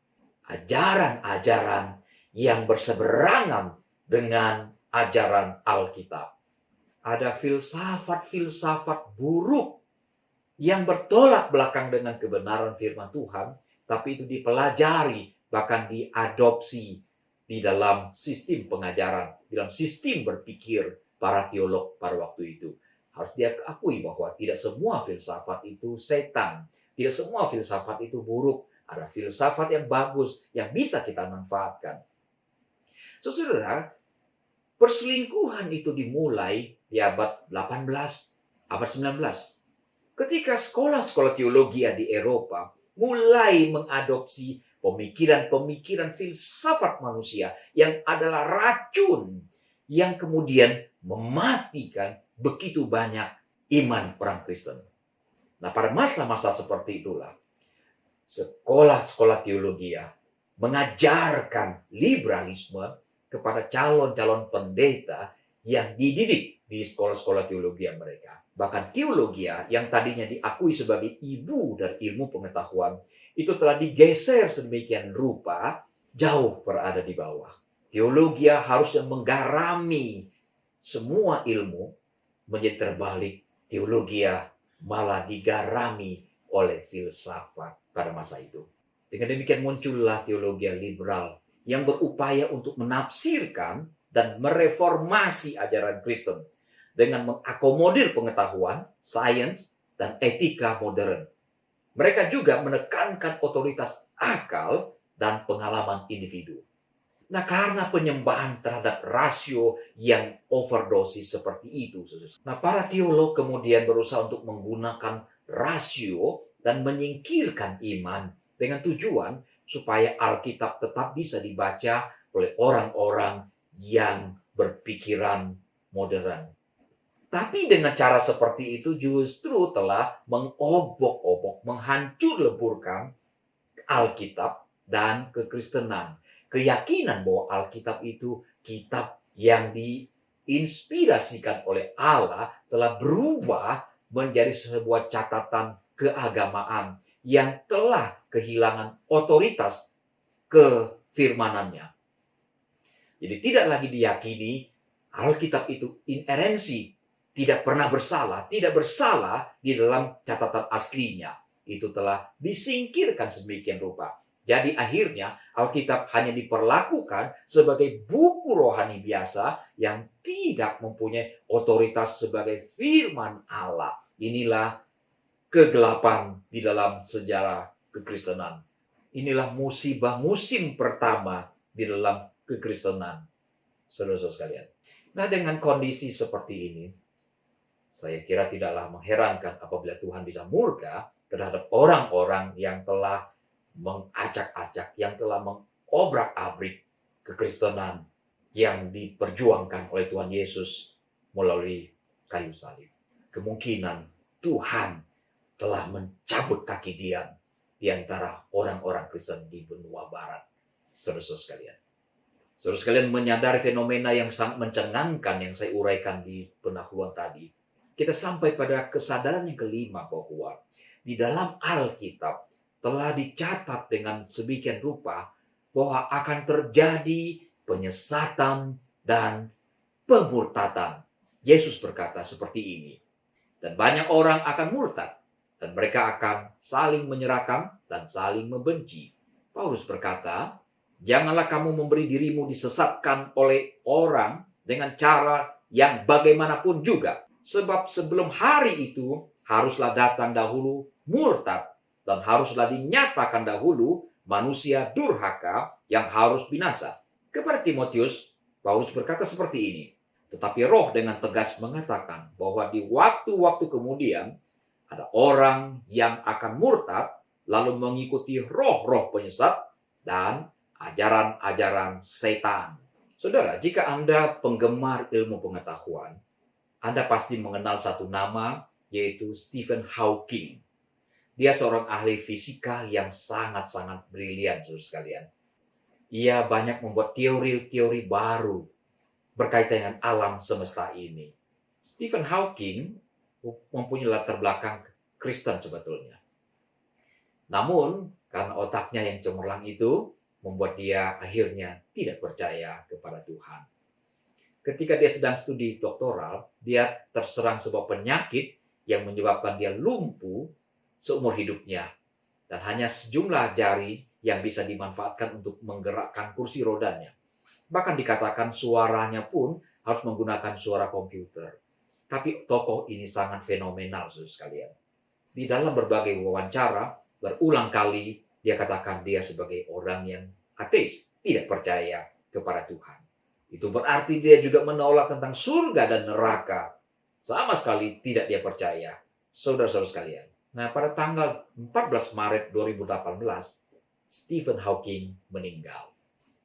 ajaran-ajaran yang berseberangan dengan ajaran Alkitab. Ada filsafat-filsafat buruk yang bertolak belakang dengan kebenaran firman Tuhan, tapi itu dipelajari, bahkan diadopsi di dalam sistem pengajaran, di dalam sistem berpikir para teolog pada waktu itu. Harus diakui bahwa tidak semua filsafat itu setan, tidak semua filsafat itu buruk. Ada filsafat yang bagus, yang bisa kita manfaatkan. Saudara, perselingkuhan itu dimulai di abad 18, abad 19. Ketika sekolah-sekolah teologi di Eropa mulai mengadopsi pemikiran-pemikiran filsafat manusia yang adalah racun yang kemudian mematikan begitu banyak iman orang Kristen. Nah, pada masa-masa seperti itulah sekolah-sekolah teologi mengajarkan liberalisme kepada calon-calon pendeta yang dididik di sekolah-sekolah teologi mereka. Bahkan teologi yang tadinya diakui sebagai ibu dari ilmu pengetahuan itu telah digeser sedemikian rupa jauh berada di bawah. Teologi harusnya menggarami semua ilmu, menjadi terbalik. Teologi malah digarami oleh filsafat pada masa itu. Dengan demikian muncullah teologi liberal yang berupaya untuk menafsirkan dan mereformasi ajaran Kristen dengan mengakomodir pengetahuan, sains, dan etika modern. Mereka juga menekankan otoritas akal dan pengalaman individu. Nah, karena penyembahan terhadap rasio yang overdosis seperti itu, nah para teolog kemudian berusaha untuk menggunakan rasio dan menyingkirkan iman dengan tujuan supaya Alkitab tetap bisa dibaca oleh orang-orang yang berpikiran modern. Tapi dengan cara seperti itu justru telah mengobok-obok, menghancur leburkan Alkitab dan kekristenan. Keyakinan bahwa Alkitab itu kitab yang diinspirasikan oleh Allah telah berubah menjadi sebuah catatan keagamaan yang telah kehilangan otoritas kefirmanannya. Jadi tidak lagi diyakini Alkitab itu inerensi, tidak pernah bersalah, tidak bersalah di dalam catatan aslinya. Itu telah disingkirkan sedemikian rupa. Jadi akhirnya Alkitab hanya diperlakukan sebagai buku rohani biasa yang tidak mempunyai otoritas sebagai firman Allah. Inilah kegelapan di dalam sejarah kekristenan. Inilah musibah musim pertama di dalam kekristenan. Saudara-saudara sekalian. Nah, dengan kondisi seperti ini, saya kira tidaklah mengherankan apabila Tuhan bisa murka terhadap orang-orang yang telah mengacak-acak, yang telah mengobrak-abrik kekristenan yang diperjuangkan oleh Tuhan Yesus melalui kayu salib. Kemungkinan Tuhan telah mencabut kaki diam di antara orang-orang Kristen di benua barat. Saudara-saudara sekalian. Saudara sekalian menyadari fenomena yang sangat mencengangkan yang saya uraikan di pendahuluan tadi. Kita sampai pada kesadaran yang kelima bahwa di dalam Alkitab telah dicatat dengan sedemikian rupa bahwa akan terjadi penyesatan dan pemurtadan. Yesus berkata seperti ini. Dan banyak orang akan murtad dan mereka akan saling menyerahkan dan saling membenci. Paulus berkata, janganlah kamu memberi dirimu disesatkan oleh orang dengan cara yang bagaimanapun juga. Sebab sebelum hari itu haruslah datang dahulu murtad dan haruslah dinyatakan dahulu manusia durhaka yang harus binasa. Kepada Timotius, Paulus berkata seperti ini. Tetapi Roh dengan tegas mengatakan bahwa di waktu-waktu kemudian ada orang yang akan murtad lalu mengikuti roh-roh penyesat dan ajaran-ajaran setan. Saudara, jika Anda penggemar ilmu pengetahuan, Anda pasti mengenal satu nama, yaitu Stephen Hawking. Dia seorang ahli fisika yang sangat-sangat brilian, saudara sekalian. Ia banyak membuat teori-teori baru berkaitan dengan alam semesta ini. Stephen Hawking mempunyai latar belakang Kristen sebetulnya. Namun, karena otaknya yang cemerlang itu, membuat dia akhirnya tidak percaya kepada Tuhan. Ketika dia sedang studi doktoral, dia terserang sebuah penyakit yang menyebabkan dia lumpuh seumur hidupnya. Dan hanya sejumlah jari yang bisa dimanfaatkan untuk menggerakkan kursi rodanya. Bahkan dikatakan suaranya pun harus menggunakan suara komputer. Tapi tokoh ini sangat fenomenal, saudara sekalian. Di dalam berbagai wawancara, berulang kali dia katakan dia sebagai orang yang ateis, tidak percaya kepada Tuhan. Itu berarti dia juga menolak tentang surga dan neraka. Sama sekali tidak dia percaya. Saudara-saudara sekalian, nah pada tanggal 14 Maret 2018, Stephen Hawking meninggal.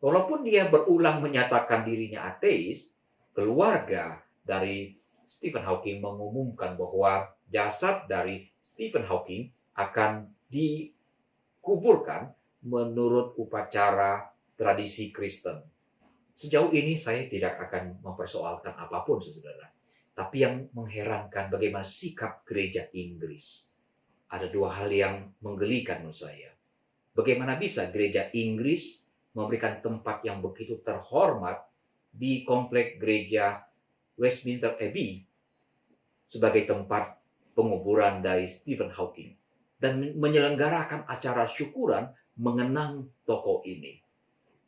Walaupun dia berulang menyatakan dirinya ateis, keluarga dari Stephen Hawking mengumumkan bahwa jasad dari Stephen Hawking akan dikuburkan menurut upacara tradisi Kristen. Sejauh ini saya tidak akan mempersoalkan apapun, saudara. Tapi yang mengherankan bagaimana sikap gereja Inggris. Ada dua hal yang menggelikan menurut saya. Bagaimana bisa gereja Inggris memberikan tempat yang begitu terhormat di komplek gereja Westminster Abbey sebagai tempat penguburan dari Stephen Hawking dan menyelenggarakan acara syukuran mengenang tokoh ini.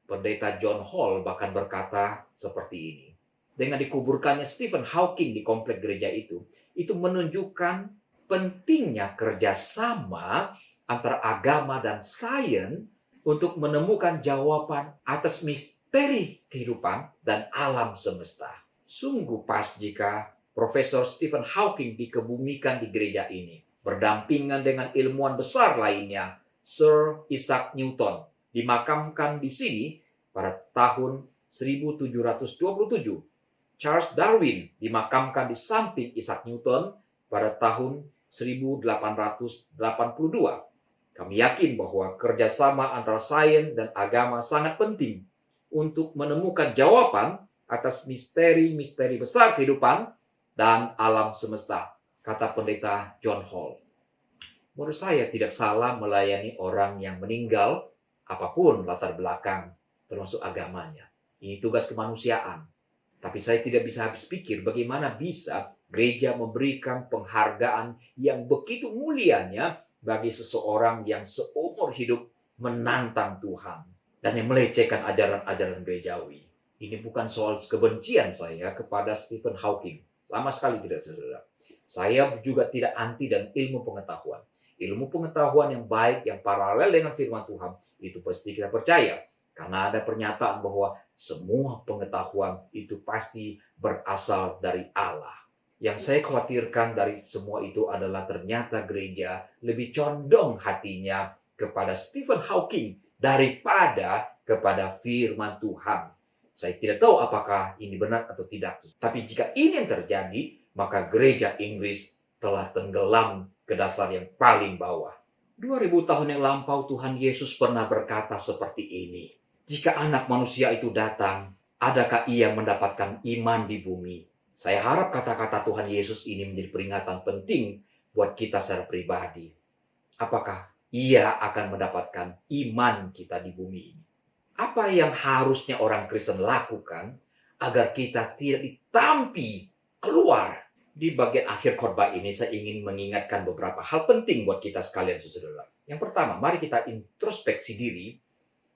Pendeta John Hall bahkan berkata seperti ini. Dengan dikuburkannya Stephen Hawking di komplek gereja itu menunjukkan pentingnya kerjasama antara agama dan sains untuk menemukan jawaban atas misteri kehidupan dan alam semesta. Sungguh pas jika Profesor Stephen Hawking dikebumikan di gereja ini, berdampingan dengan ilmuwan besar lainnya, Sir Isaac Newton, dimakamkan di sini pada tahun 1727. Charles Darwin dimakamkan di samping Isaac Newton pada tahun 1882. Kami yakin bahwa kerjasama antara sains dan agama sangat penting untuk menemukan jawaban atas misteri-misteri besar kehidupan dan alam semesta, kata pendeta John Hall. Menurut saya tidak salah melayani orang yang meninggal, apapun latar belakang, termasuk agamanya. Ini tugas kemanusiaan. Tapi saya tidak bisa habis pikir bagaimana bisa gereja memberikan penghargaan yang begitu mulianya bagi seseorang yang seumur hidup menantang Tuhan dan yang melecehkan ajaran-ajaran gerejawi. Ini bukan soal kebencian saya kepada Stephen Hawking. Sama sekali tidak, saudara. Saya juga tidak anti dan ilmu pengetahuan. Ilmu pengetahuan yang baik, yang paralel dengan firman Tuhan, itu pasti kita percaya. Karena ada pernyataan bahwa semua pengetahuan itu pasti berasal dari Allah. Yang saya khawatirkan dari semua itu adalah ternyata gereja lebih condong hatinya kepada Stephen Hawking daripada kepada firman Tuhan. Saya tidak tahu apakah ini benar atau tidak. Tapi jika ini yang terjadi, maka gereja Inggris telah tenggelam ke dasar yang paling bawah. 2000 tahun yang lampau Tuhan Yesus pernah berkata seperti ini. Jika anak manusia itu datang, adakah ia mendapatkan iman di bumi? Saya harap kata-kata Tuhan Yesus ini menjadi peringatan penting buat kita secara pribadi. Apakah ia akan mendapatkan iman kita di bumi ini? Apa yang harusnya orang Kristen lakukan agar kita tidak ditampi keluar? Di bagian akhir khotbah ini saya ingin mengingatkan beberapa hal penting buat kita sekalian, saudara. Yang pertama, mari kita introspeksi diri.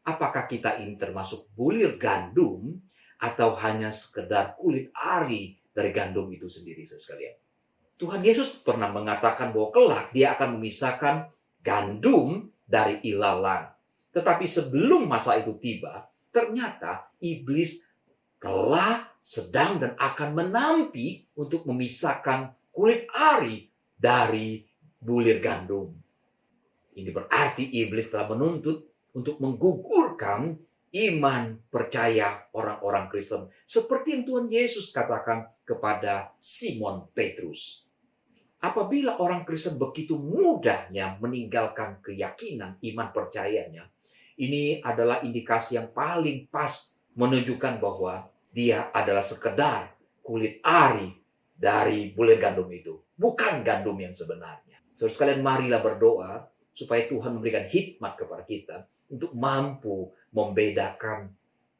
Apakah kita ini termasuk bulir gandum atau hanya sekedar kulit ari dari gandum itu sendiri, saudara sekalian? Tuhan Yesus pernah mengatakan bahwa kelak dia akan memisahkan gandum dari ilalang. Tetapi sebelum masa itu tiba, ternyata iblis telah sedang dan akan menampi untuk memisahkan kulit ari dari bulir gandum. Ini berarti iblis telah menuntut untuk menggugurkan iman percaya orang-orang Kristen. Seperti yang Tuhan Yesus katakan kepada Simon Petrus. Apabila orang Kristen begitu mudahnya meninggalkan keyakinan iman percayanya, ini adalah indikasi yang paling pas menunjukkan bahwa dia adalah sekedar kulit ari dari bulir gandum itu. Bukan gandum yang sebenarnya. Saudara sekalian, marilah berdoa supaya Tuhan memberikan hikmat kepada kita untuk mampu membedakan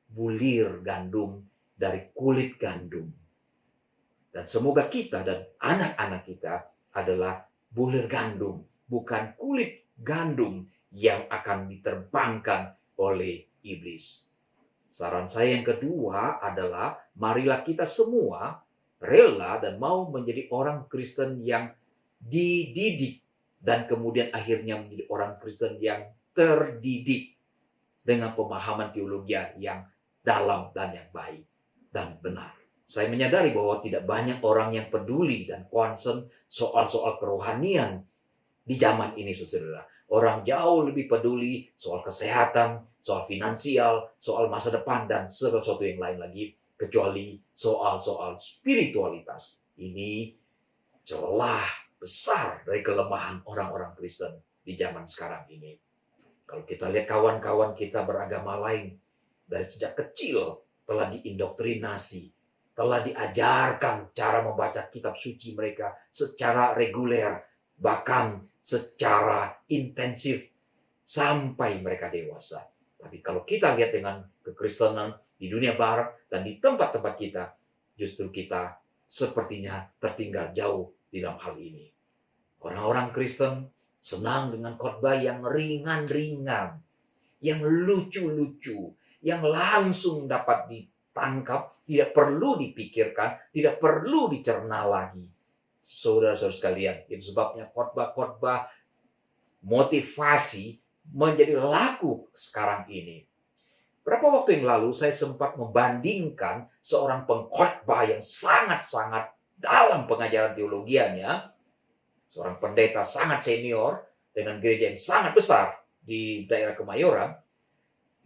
bulir gandum dari kulit gandum. Dan semoga kita dan anak-anak kita adalah bulir gandum, bukan kulit gandum yang akan diterbangkan oleh iblis. Saran saya yang kedua adalah marilah kita semua rela dan mau menjadi orang Kristen yang dididik dan kemudian akhirnya menjadi orang Kristen yang terdidik dengan pemahaman teologi yang dalam dan yang baik dan benar. Saya menyadari bahwa tidak banyak orang yang peduli dan concern soal-soal kerohanian di zaman ini, saudara. Orang jauh lebih peduli soal kesehatan, soal finansial, soal masa depan, dan sesuatu yang lain lagi, kecuali soal-soal spiritualitas. Ini celah besar dari kelemahan orang-orang Kristen di zaman sekarang ini. Kalau kita lihat kawan-kawan kita beragama lain, dari sejak kecil telah diindoktrinasi, telah diajarkan cara membaca kitab suci mereka secara reguler, bahkan secara intensif sampai mereka dewasa. Tapi kalau kita lihat dengan kekristenan di dunia barat dan di tempat-tempat kita, justru kita sepertinya tertinggal jauh di dalam hal ini. Orang-orang Kristen senang dengan khotbah yang ringan-ringan, yang lucu-lucu, yang langsung dapat ditangkap, tidak perlu dipikirkan, tidak perlu dicerna lagi. Saudara-saudara sekalian, itu sebabnya khotbah-khotbah motivasi menjadi laku sekarang ini. Berapa waktu yang lalu saya sempat membandingkan seorang pengkhotbah yang sangat-sangat dalam pengajaran teologianya, seorang pendeta sangat senior dengan gereja yang sangat besar di daerah Kemayoran,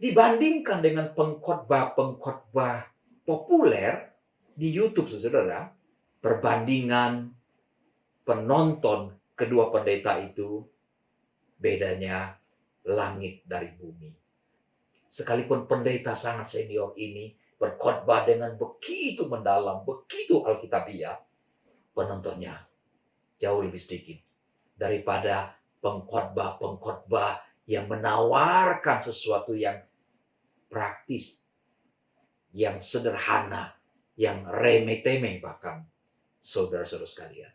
dibandingkan dengan pengkhotbah populer di YouTube, saudara. Perbandingan penonton kedua pendeta itu bedanya langit dari bumi. Sekalipun pendeta sangat senior ini berkhotbah dengan begitu mendalam, begitu alkitabiah, penontonnya jauh lebih sedikit daripada pengkhotbah yang menawarkan sesuatu yang praktis, yang sederhana, yang remeh-temeh bahkan. Saudara-saudara sekalian,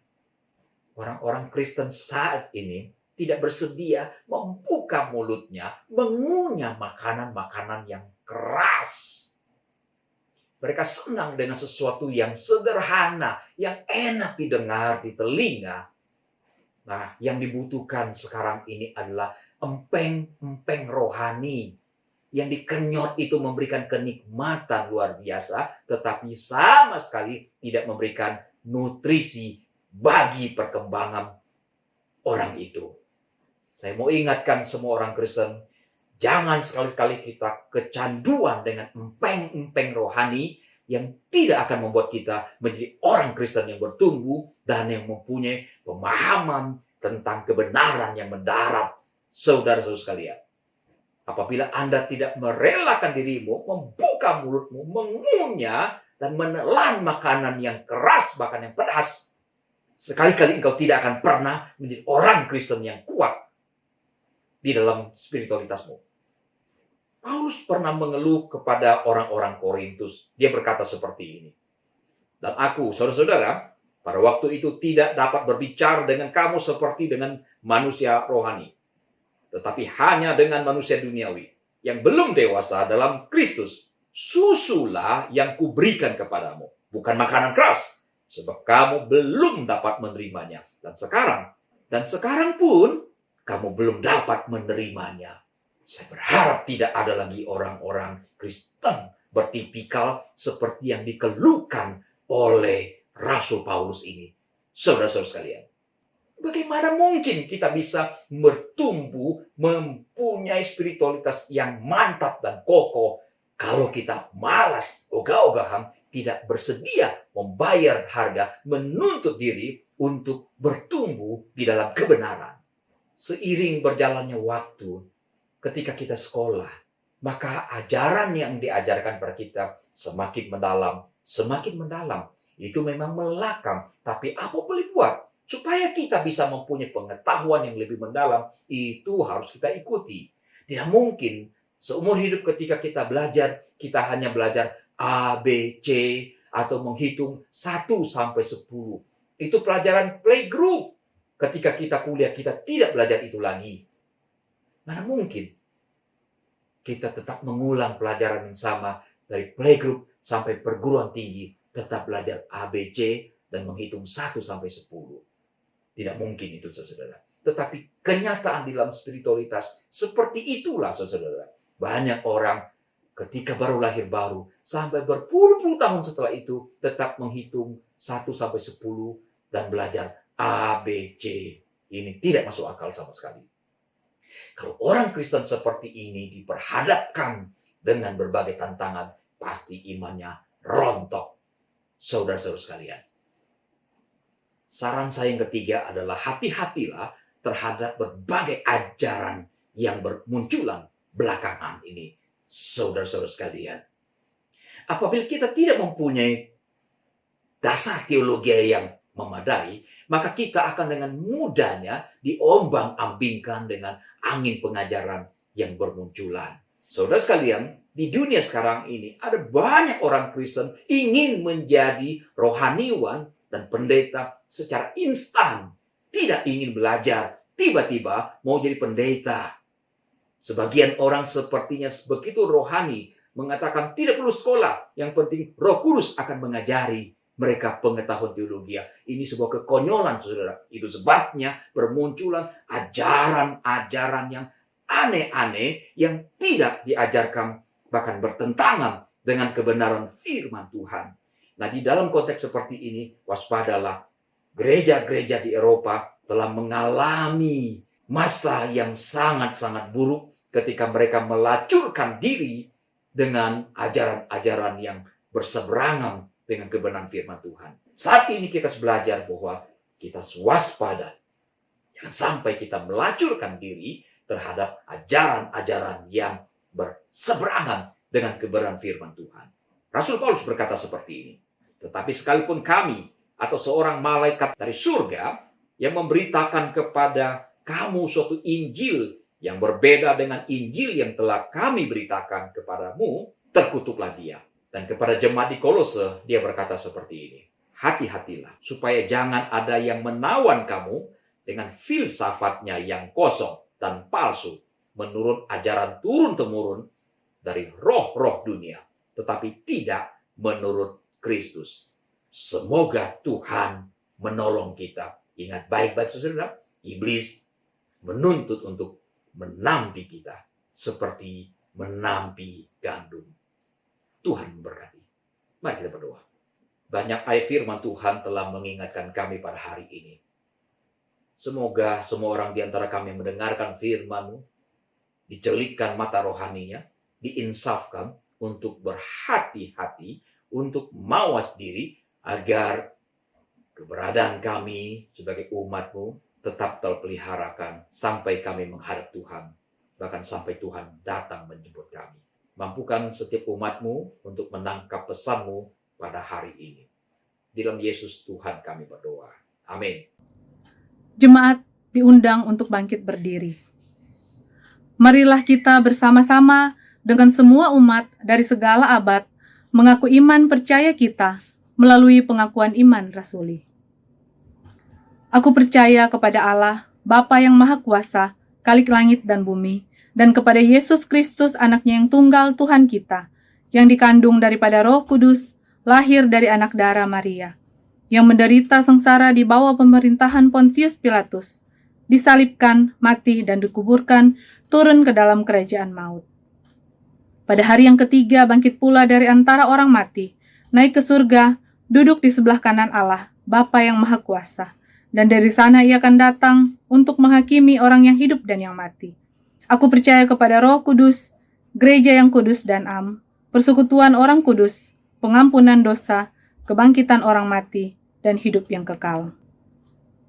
orang-orang Kristen saat ini tidak bersedia membuka mulutnya, mengunyah makanan-makanan yang keras. Mereka senang dengan sesuatu yang sederhana, yang enak didengar di telinga. Nah, yang dibutuhkan sekarang ini adalah empeng-empeng rohani. Yang dikenyot itu memberikan kenikmatan luar biasa, tetapi sama sekali tidak memberikan nutrisi bagi perkembangan orang itu. Saya mau ingatkan semua orang Kristen, jangan sekali-kali kita kecanduan dengan empeng-empeng rohani yang tidak akan membuat kita menjadi orang Kristen yang bertumbuh dan yang mempunyai pemahaman tentang kebenaran yang mendarat. Saudara-saudara sekalian, apabila Anda tidak merelakan dirimu, membuka mulutmu, mengunyah dan menelan makanan yang keras, bahkan yang pedas, sekali-kali engkau tidak akan pernah menjadi orang Kristen yang kuat di dalam spiritualitasmu. Paulus pernah mengeluh kepada orang-orang Korintus. Dia berkata seperti ini. Dan aku, saudara-saudara, pada waktu itu tidak dapat berbicara dengan kamu seperti dengan manusia rohani, tetapi hanya dengan manusia duniawi yang belum dewasa dalam Kristus. Susulah yang kuberikan kepadamu, bukan makanan keras, sebab kamu belum dapat menerimanya. Dan sekarang pun kamu belum dapat menerimanya. Saya berharap tidak ada lagi orang-orang Kristen bertipikal seperti yang dikeluhkan oleh Rasul Paulus ini. Saudara-saudara sekalian, bagaimana mungkin kita bisa bertumbuh, mempunyai spiritualitas yang mantap dan kokoh, kalau kita malas, ogah-ogahan, tidak bersedia membayar harga, menuntut diri untuk bertumbuh di dalam kebenaran. Seiring berjalannya waktu, ketika kita sekolah, maka ajaran yang diajarkan pada kita semakin mendalam. Itu memang melakang, tapi apa boleh buat? Supaya kita bisa mempunyai pengetahuan yang lebih mendalam, itu harus kita ikuti. Tidak mungkin seumur hidup ketika kita belajar, kita hanya belajar A, B, C, atau menghitung 1 sampai 10. Itu pelajaran playgroup. Ketika kita kuliah, kita tidak belajar itu lagi. Mana mungkin kita tetap mengulang pelajaran yang sama dari playgroup sampai perguruan tinggi, tetap belajar A, B, C, dan menghitung 1 sampai 10. Tidak mungkin itu, saudara. Tetapi kenyataan di dalam spiritualitas seperti itulah, saudara. Banyak orang ketika baru lahir baru, sampai berpuluh-puluh tahun setelah itu, tetap menghitung 1 sampai 10 dan belajar A, B, C. Ini tidak masuk akal sama sekali. Kalau orang Kristen seperti ini diperhadapkan dengan berbagai tantangan, pasti imannya rontok. Saudara-saudara sekalian. Saran saya yang ketiga adalah hati-hatilah terhadap berbagai ajaran yang bermunculan belakangan ini. Saudara-saudara sekalian. Apabila kita tidak mempunyai dasar teologi yang memadai, maka kita akan dengan mudahnya diombang-ambingkan dengan angin pengajaran yang bermunculan. Saudara sekalian, di dunia sekarang ini ada banyak orang Kristen ingin menjadi rohaniwan dan pendeta secara instan. Tidak ingin belajar, tiba-tiba mau jadi pendeta. Sebagian orang sepertinya begitu rohani, mengatakan tidak perlu sekolah, yang penting Roh Kudus akan mengajari mereka pengetahuan teologi. Ini sebuah kekonyolan, saudara. Itu sebabnya bermunculan ajaran-ajaran yang aneh-aneh yang tidak diajarkan, bahkan bertentangan dengan kebenaran firman Tuhan. Nah, di dalam konteks seperti ini, waspadalah. Gereja-gereja di Eropa telah mengalami masa yang sangat-sangat buruk ketika mereka melacurkan diri dengan ajaran-ajaran yang berseberangan dengan kebenaran firman Tuhan. Saat ini kita harus belajar bahwa kita waspada. Jangan sampai kita melacurkan diri terhadap ajaran-ajaran yang berseberangan dengan kebenaran firman Tuhan. Rasul Paulus berkata seperti ini. Tetapi sekalipun kami atau seorang malaikat dari surga yang memberitakan kepada kamu suatu Injil yang berbeda dengan Injil yang telah kami beritakan kepadamu, terkutuklah dia. Dan kepada jemaat di Kolose, dia berkata seperti ini. Hati-hatilah, supaya jangan ada yang menawan kamu dengan filsafatnya yang kosong dan palsu, menurut ajaran turun-temurun dari roh-roh dunia, tetapi tidak menurut Kristus. Semoga Tuhan menolong kita. Ingat baik-baik, saudara, iblis menuntut untuk menampi kita seperti menampi gandum. Tuhan memberkati. Mari kita berdoa. Banyak ayat firman Tuhan telah mengingatkan kami pada hari ini. Semoga semua orang di antara kami yang mendengarkan firman-Mu dicelikkan mata rohaninya, diinsafkan untuk berhati-hati, untuk mawas diri, agar keberadaan kami sebagai umat-Mu tetap terpeliharakan sampai kami menghadap Tuhan. Bahkan sampai Tuhan datang menjemput kami. Mampukan setiap umat-Mu untuk menangkap pesan-Mu pada hari ini. Di dalam Yesus Tuhan kami berdoa. Amin. Jemaat diundang untuk bangkit berdiri. Marilah kita bersama-sama dengan semua umat dari segala abad mengaku iman percaya kita melalui pengakuan iman rasuli. Aku percaya kepada Allah, Bapa yang Maha Kuasa, Khalik langit dan bumi, dan kepada Yesus Kristus, Anaknya yang tunggal Tuhan kita, yang dikandung daripada Roh Kudus, lahir dari anak darah Maria, yang menderita sengsara di bawah pemerintahan Pontius Pilatus, disalibkan, mati, dan dikuburkan, turun ke dalam kerajaan maut. Pada hari yang ketiga bangkit pula dari antara orang mati, naik ke surga, duduk di sebelah kanan Allah, Bapa yang Maha Kuasa, dan dari sana ia akan datang untuk menghakimi orang yang hidup dan yang mati. Aku percaya kepada Roh Kudus, gereja yang kudus dan am, persekutuan orang kudus, pengampunan dosa, kebangkitan orang mati, dan hidup yang kekal.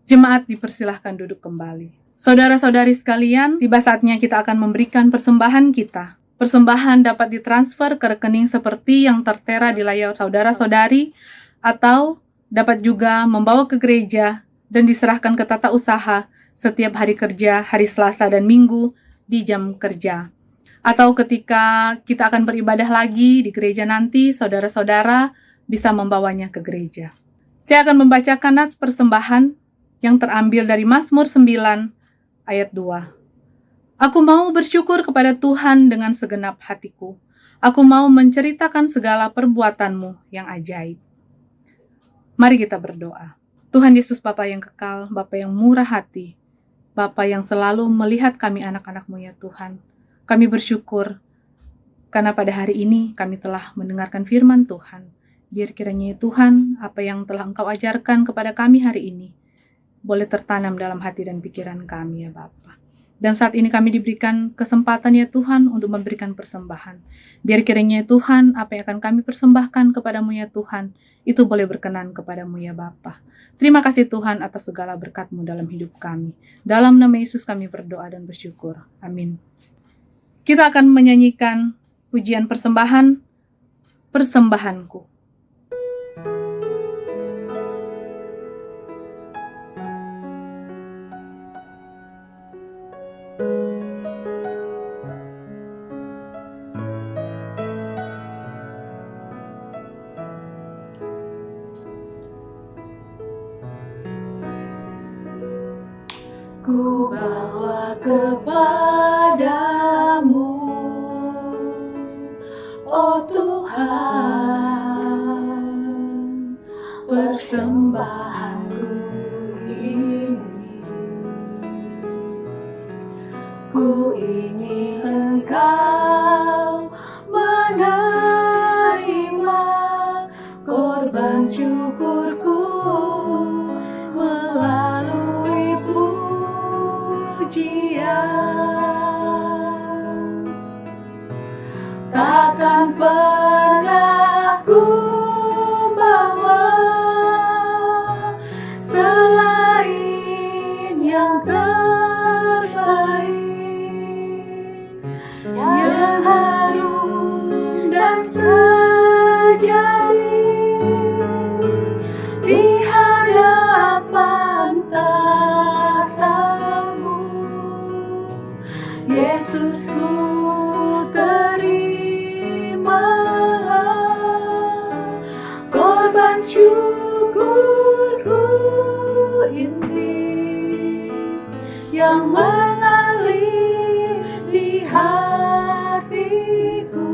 Jemaat dipersilahkan duduk kembali. Saudara-saudari sekalian, tiba saatnya kita akan memberikan persembahan kita. Persembahan dapat ditransfer ke rekening seperti yang tertera di layar saudara-saudari, atau dapat juga membawa ke gereja dan diserahkan ke tata usaha setiap hari kerja, hari Selasa dan Minggu di jam kerja. Atau ketika kita akan beribadah lagi di gereja nanti, saudara-saudara bisa membawanya ke gereja. Saya akan membacakan nats persembahan yang terambil dari Mazmur 9 ayat 2. Aku mau bersyukur kepada Tuhan dengan segenap hatiku. Aku mau menceritakan segala perbuatan-Mu yang ajaib. Mari kita berdoa. Tuhan Yesus, Bapa yang kekal, Bapa yang murah hati, Bapa yang selalu melihat kami anak-anak-Mu ya Tuhan. Kami bersyukur Karena pada hari ini kami telah mendengarkan firman Tuhan. Biar kiranya Tuhan, apa yang telah Engkau ajarkan kepada kami hari ini, boleh tertanam dalam hati dan pikiran kami ya Bapa. Dan saat ini kami diberikan kesempatan ya Tuhan untuk memberikan persembahan. Biar kiranya Tuhan, apa yang akan kami persembahkan kepadamu ya Tuhan, itu boleh berkenan kepadamu ya Bapa. Terima kasih Tuhan atas segala berkat-Mu dalam hidup kami. Dalam nama Yesus kami berdoa dan bersyukur. Amin. Kita akan menyanyikan pujian persembahan, Persembahanku. Ku bawa kepadamu, oh Tuhan, persembahanku ini. Ku ingin Engkau menerima korban syukurku melalui pujian. Takkan pernah ku bawa selain yang terbaik, yang harum dan sejati di hadapan tatamu. Yesus, ku terimalah korban syukurku ini yang mengalir di hatiku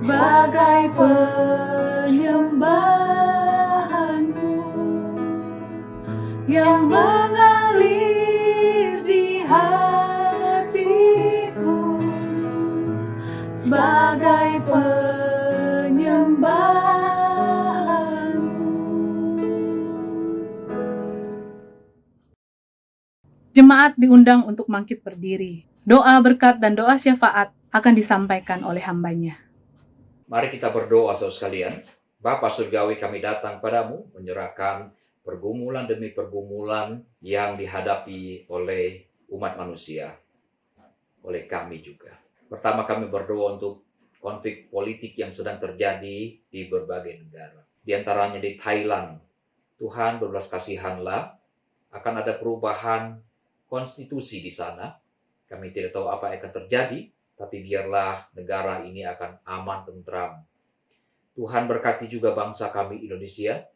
sebagai penyembahanmu yang mengalir di hatiku sebagai penyembahanmu. Jemaat diundang untuk bangkit berdiri. Doa berkat dan doa syafaat akan disampaikan oleh hambanya. Mari kita berdoa saudara sekalian. Bapa surgawi, kami datang padamu menyerahkan pergumulan demi pergumulan yang dihadapi oleh umat manusia, oleh kami juga. Pertama, kami berdoa untuk konflik politik yang sedang terjadi di berbagai negara. Di antaranya di Thailand. Tuhan, berbelas kasihanlah, akan ada perubahan konstitusi di sana. Kami tidak tahu apa yang akan terjadi, tapi biarlah negara ini akan aman, tentram. Tuhan berkati juga bangsa kami Indonesia,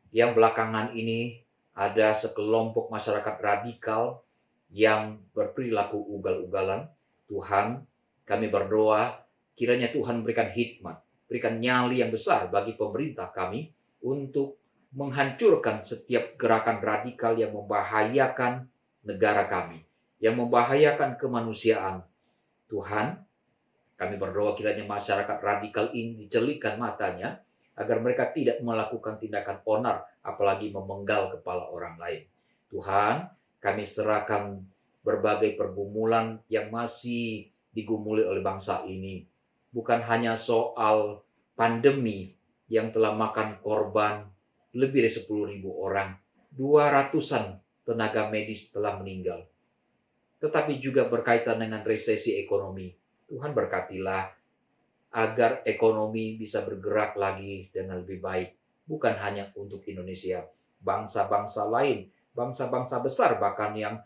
yang belakangan ini ada sekelompok masyarakat radikal yang berperilaku ugal-ugalan. Tuhan, kami berdoa, kiranya Tuhan berikan hikmat, berikan nyali yang besar bagi pemerintah kami untuk menghancurkan setiap gerakan radikal yang membahayakan negara kami, yang membahayakan kemanusiaan. Tuhan, kami berdoa kiranya masyarakat radikal ini dicelikkan matanya, agar mereka tidak melakukan tindakan onar, apalagi memenggal kepala orang lain. Tuhan, kami serahkan berbagai pergumulan yang masih digumuli oleh bangsa ini. Bukan hanya soal pandemi yang telah makan korban lebih dari 10.000 orang. 200-an tenaga medis telah meninggal. Tetapi juga berkaitan dengan resesi ekonomi. Tuhan berkatilah agar ekonomi bisa bergerak lagi dengan lebih baik. Bukan hanya untuk Indonesia, bangsa-bangsa lain, bangsa-bangsa besar bahkan yang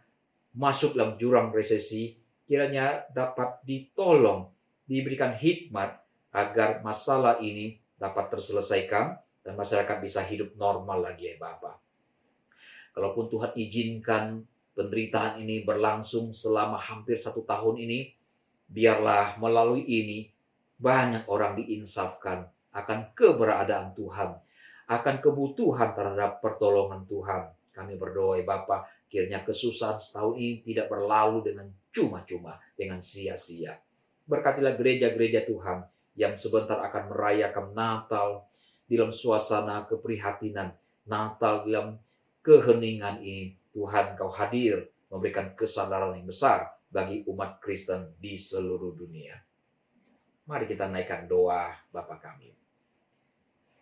masuk dalam jurang resesi, kiranya dapat ditolong, diberikan hikmat agar masalah ini dapat terselesaikan dan masyarakat bisa hidup normal lagi ya Bapak. Kalaupun Tuhan izinkan penderitaan ini berlangsung selama hampir 1 tahun ini, biarlah melalui ini banyak orang diinsafkan akan keberadaan Tuhan, akan kebutuhan terhadap pertolongan Tuhan. Kami berdoa ya Bapa, kiranya kesusahan setahun ini tidak berlalu dengan cuma-cuma, dengan sia-sia. Berkatilah gereja-gereja Tuhan yang sebentar akan merayakan Natal dalam suasana keprihatinan. Natal dalam keheningan ini, Tuhan Kau hadir memberikan kesadaran yang besar bagi umat Kristen di seluruh dunia. Mari kita naikkan doa Bapa kami.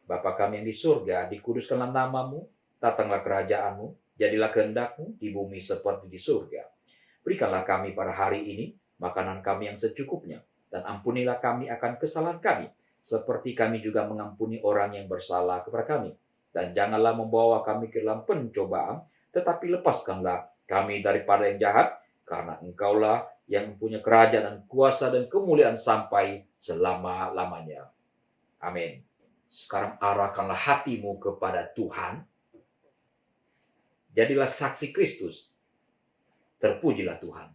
Bapa kami yang di surga, dikuduskanlah namamu, datanglah kerajaanmu, jadilah kehendak-Mu di bumi seperti di surga. Berikanlah kami pada hari ini makanan kami yang secukupnya, dan ampunilah kami akan kesalahan kami, seperti kami juga mengampuni orang yang bersalah kepada kami. Dan janganlah membawa kami ke dalam pencobaan, tetapi lepaskanlah kami daripada yang jahat, karena Engkaulah yang mempunyai kerajaan dan kuasa dan kemuliaan sampai selama-lamanya. Amin. Sekarang arahkanlah hatimu kepada Tuhan. Jadilah saksi Kristus. Terpujilah Tuhan.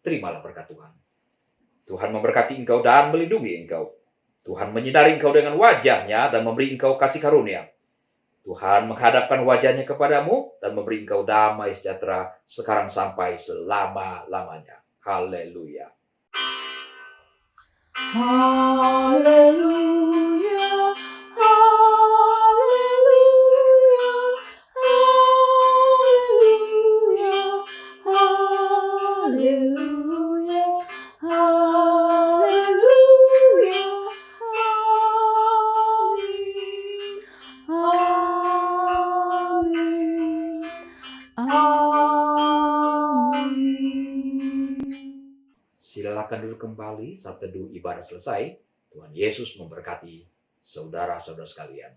Terimalah berkat Tuhan. Tuhan memberkati engkau dan melindungi engkau. Tuhan menyinari engkau dengan wajahnya dan memberi engkau kasih karunia. Tuhan menghadapkan wajahnya kepadamu dan memberi engkau damai sejahtera sekarang sampai selama-lamanya. Haleluya. Haleluya, haleluya, haleluya, haleluya, amin, amin, amin. Silakan duduk kembali saat teduh ibadah selesai. Tuhan Yesus memberkati saudara-saudara sekalian.